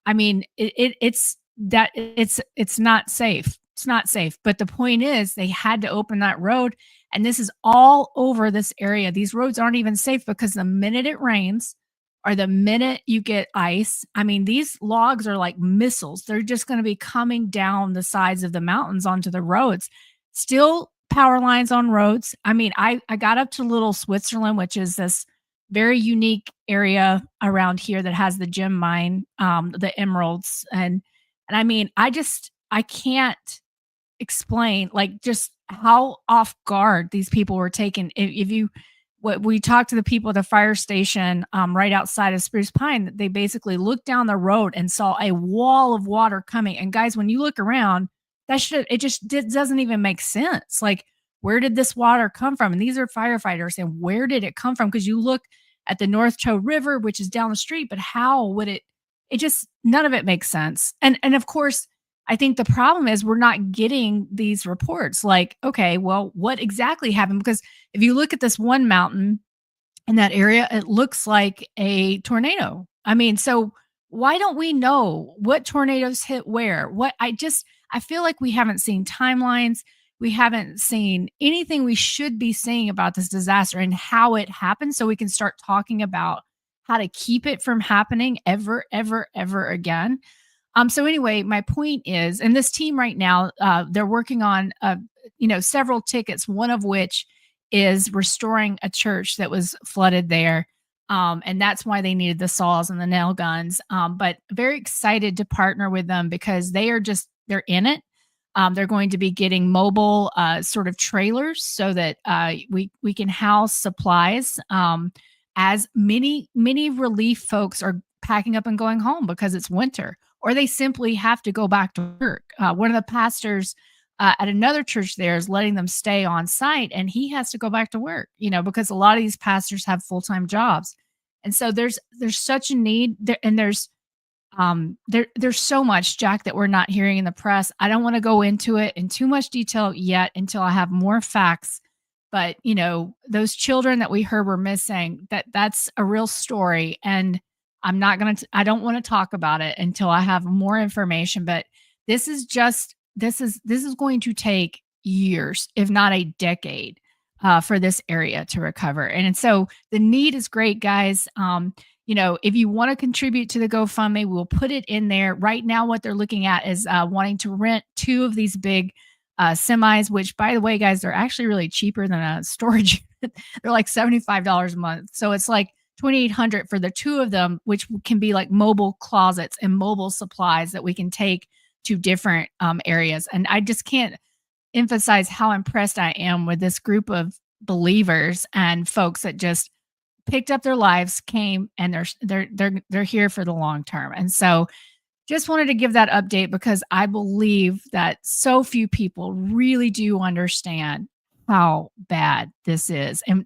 B: I mean, it's not safe. It's not safe. But the point is they had to open that road. And this is all over this area. These roads aren't even safe because the minute it rains or the minute you get ice, I mean, these logs are like missiles. They're just going to be coming down the sides of the mountains onto the roads. Still power lines on roads. I mean, I got up to Little Switzerland, which is this very unique area around here that has the gem mine, the emeralds. And I mean, I can't explain just how off guard these people were taken. What we talked to the people at the fire station right outside of Spruce Pine, they basically looked down the road and saw a wall of water coming. And guys, when you look around, doesn't even make sense. Like, where did this water come from? And these are firefighters saying, where did it come from? Because you look at the North Toe River, which is down the street, but how would it just, none of it makes sense. And of course, I think the problem is we're not getting these reports like, okay, well, what exactly happened? Because if you look at this one mountain in that area, it looks like a tornado. I mean, so why don't we know what tornadoes hit where? I feel like we haven't seen timelines. We haven't seen anything we should be seeing about this disaster and how it happened so we can start talking about how to keep it from happening ever, ever, ever again. So anyway, my point is, and this team right now, they're working on, several tickets, one of which is restoring a church that was flooded there. And that's why they needed the saws and the nail guns. But very excited to partner with them because they're in it. They're going to be getting mobile sort of trailers so that we can house supplies as many relief folks are packing up and going home because it's winter, or they simply have to go back to work. One of the pastors at another church there is letting them stay on site, and he has to go back to work, because a lot of these pastors have full-time jobs. And so there's such a need there, and there's so much, Jack, that we're not hearing in the press. I don't want to go into it in too much detail yet until I have more facts. But, those children that we heard were missing, that's a real story. And I don't want to talk about it until I have more information. But this is going to take years, if not a decade, for this area to recover. And so the need is great, guys. If you want to contribute to the GoFundMe, we'll put it in there. Right now, what they're looking at is wanting to rent 2 of these big semis, which, by the way, guys, they're actually really cheaper than a storage. They're like $75 a month. So it's like $2,800 for the 2 of them, which can be like mobile closets and mobile supplies that we can take to different areas. And I just can't emphasize how impressed I am with this group of believers and folks that just picked up their lives, came, and they're here for the long term. And so just wanted to give that update because I believe that so few people really do understand how bad this is. And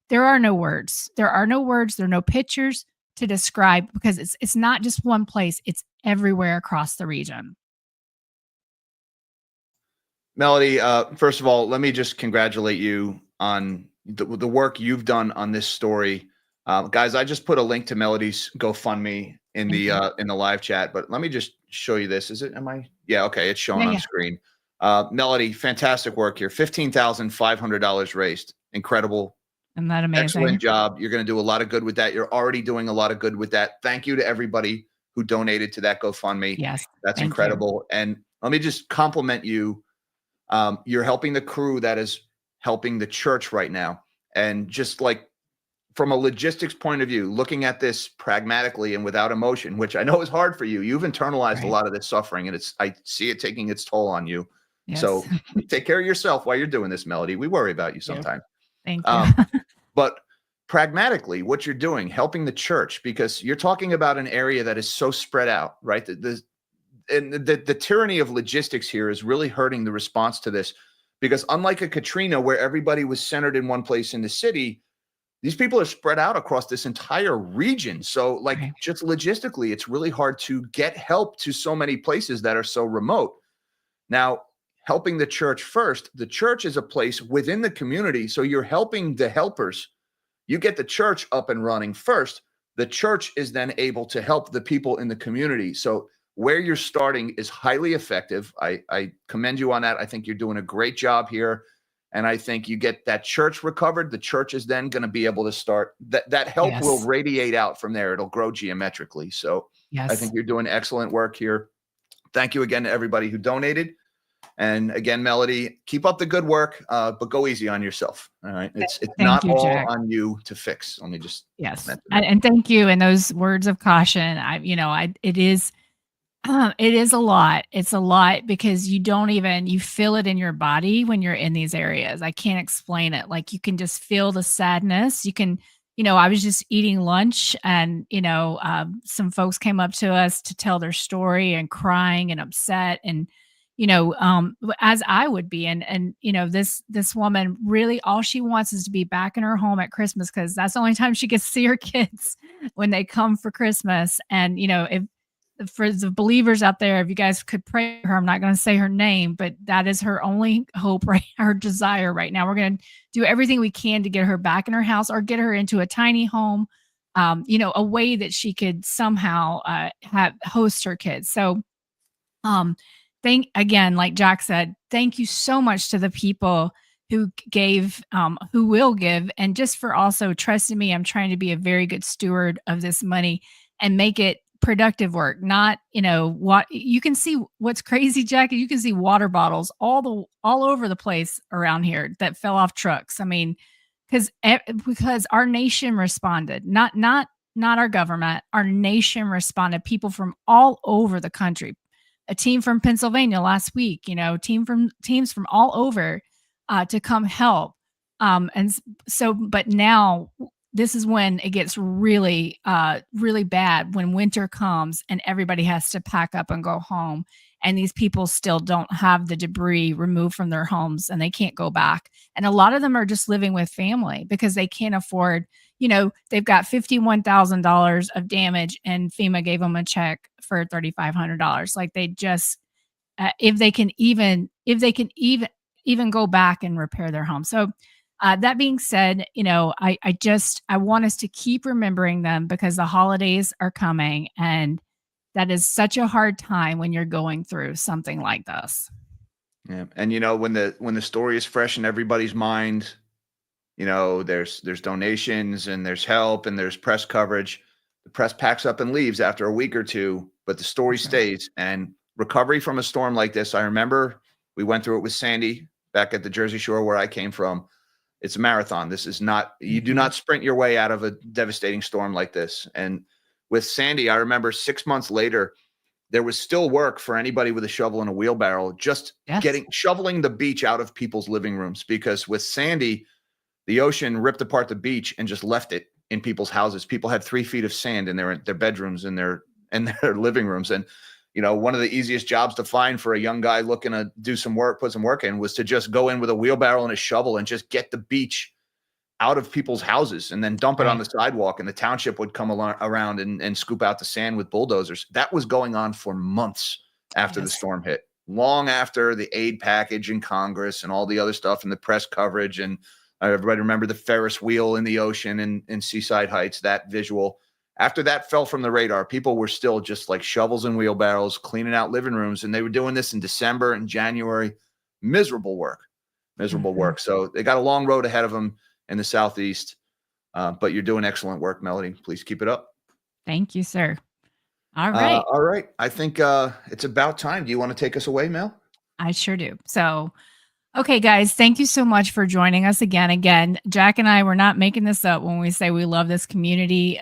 B: there are no words. There are no words. There are no pictures to describe because it's not just one place. It's everywhere across the region.
A: Melody, first of all, let me just congratulate you on the work you've done on this story. Guys, I just put a link to Melody's GoFundMe in the live chat, but let me just show you this. Yeah, okay, it's showing on screen. Melody, fantastic work here. $15,500 raised. Incredible.
B: Isn't that amazing?
A: Excellent job. You're going to do a lot of good with that. You're already doing a lot of good with that. Thank you to everybody who donated to that GoFundMe.
B: Yes.
A: That's incredible. And let me just compliment you. You're helping the crew that is helping the church right now. And just like from a logistics point of view, looking at this pragmatically and without emotion, which I know is hard for you. You've internalized a lot of this suffering, and I see it taking its toll on you. Yes. So take care of yourself while you're doing this, Melody. We worry about you sometimes.
B: Thank you.
A: But pragmatically, what you're doing, helping the church, because you're talking about an area that is so spread out, right? The tyranny of logistics here is really hurting the response to this, because unlike a Katrina where everybody was centered in one place in the city, these people are spread out across this entire region. So just logistically, it's really hard to get help to so many places that are so remote. Now, helping the church first, the church is a place within the community. So you're helping the helpers. You get the church up and running first. The church is then able to help the people in the community. So where you're starting is highly effective. I commend you on that. I think you're doing a great job here. And I think you get that church recovered. The church is then going to be able to start that help will radiate out from there. It'll grow geometrically. So I think you're doing excellent work here. Thank you again to everybody who donated. And again, Melody, keep up the good work, but go easy on yourself. All right. It's not all Jack. On you to fix. Let me just.
B: Yes. And thank you. And those words of caution, it is a lot. It's a lot because you feel it in your body when you're in these areas. I can't explain it. Like you can just feel the sadness. You can, I was just eating lunch and, some folks came up to us to tell their story and crying and upset and, as I would be. And this woman really, all she wants is to be back in her home at Christmas because that's the only time she gets to see her kids when they come for Christmas. And, for the believers out there, if you guys could pray for her, I'm not going to say her name, but that is her only hope, right? Her desire right now. We're going to do everything we can to get her back in her house or get her into a tiny home, a way that she could somehow host her kids. So, again, like Jack said, thank you so much to the people who will give, and just for also trusting me. I'm trying to be a very good steward of this money and make it productive work. Not, what you can see. What's crazy, Jackie? You can see water bottles all over the place around here that fell off trucks. I mean, because our nation responded, not our government. Our nation responded. People from all over the country, a team from Pennsylvania last week, teams from all over to come help. But now this is when it gets really, really bad, when winter comes and everybody has to pack up and go home. And these people still don't have the debris removed from their homes and they can't go back. And a lot of them are just living with family because they can't afford, they've got $51,000 of damage and FEMA gave them a check for $3,500. Like they just, if they can even go back and repair their home. So that being said, I want us to keep remembering them because the holidays are coming, and that is such a hard time when you're going through something like this.
A: Yeah. And when the story is fresh in everybody's mind, there's donations and there's help and there's press coverage. The press packs up and leaves after a week or two, but the story stays. And recovery from a storm like this, I remember we went through it with Sandy back at the Jersey Shore where I came from. It's a marathon. This is not, you do not sprint your way out of a devastating storm like this. And with Sandy, I remember 6 months later, there was still work for anybody with a shovel and a wheelbarrow, just shoveling the beach out of people's living rooms. Because with Sandy, the ocean ripped apart the beach and just left it in people's houses. People had 3 feet of sand in their bedrooms and their living rooms. And, one of the easiest jobs to find for a young guy looking to do some work, put some work in, was to just go in with a wheelbarrow and a shovel and just get the beach out of people's houses and then dump it on the sidewalk. And the township would come around and scoop out the sand with bulldozers. That was going on for months after the storm hit, long after the aid package in Congress and all the other stuff and the press coverage. And everybody remember the Ferris wheel in the ocean in Seaside Heights, that visual. After that fell from the radar, people were still just like shovels and wheelbarrows cleaning out living rooms. And they were doing this in December and January. Miserable work. So they got a long road ahead of them in the Southeast. But you're doing excellent work, Melody. Please keep it up.
B: Thank you, sir. All right.
A: All right. I think it's about time. Do you want to take us away, Mel?
B: I sure do. So, okay, guys, thank you so much for joining us again. Jack and I, we're not making this up when we say we love this community.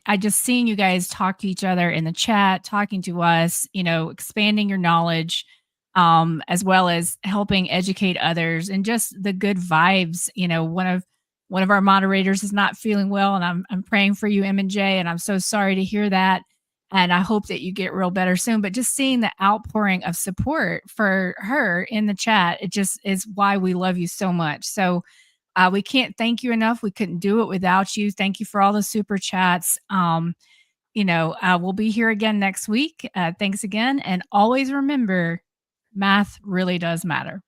B: I just seeing you guys talk to each other in the chat, talking to us, expanding your knowledge, as well as helping educate others and just the good vibes. One of our moderators is not feeling well, and I'm praying for you, M&J, and I'm so sorry to hear that. And I hope that you get real better soon. But just seeing the outpouring of support for her in the chat, it just is why we love you so much. So we can't thank you enough. We couldn't do it without you. Thank you for all the super chats. We'll be here again next week. Thanks again. And always remember, math really does matter.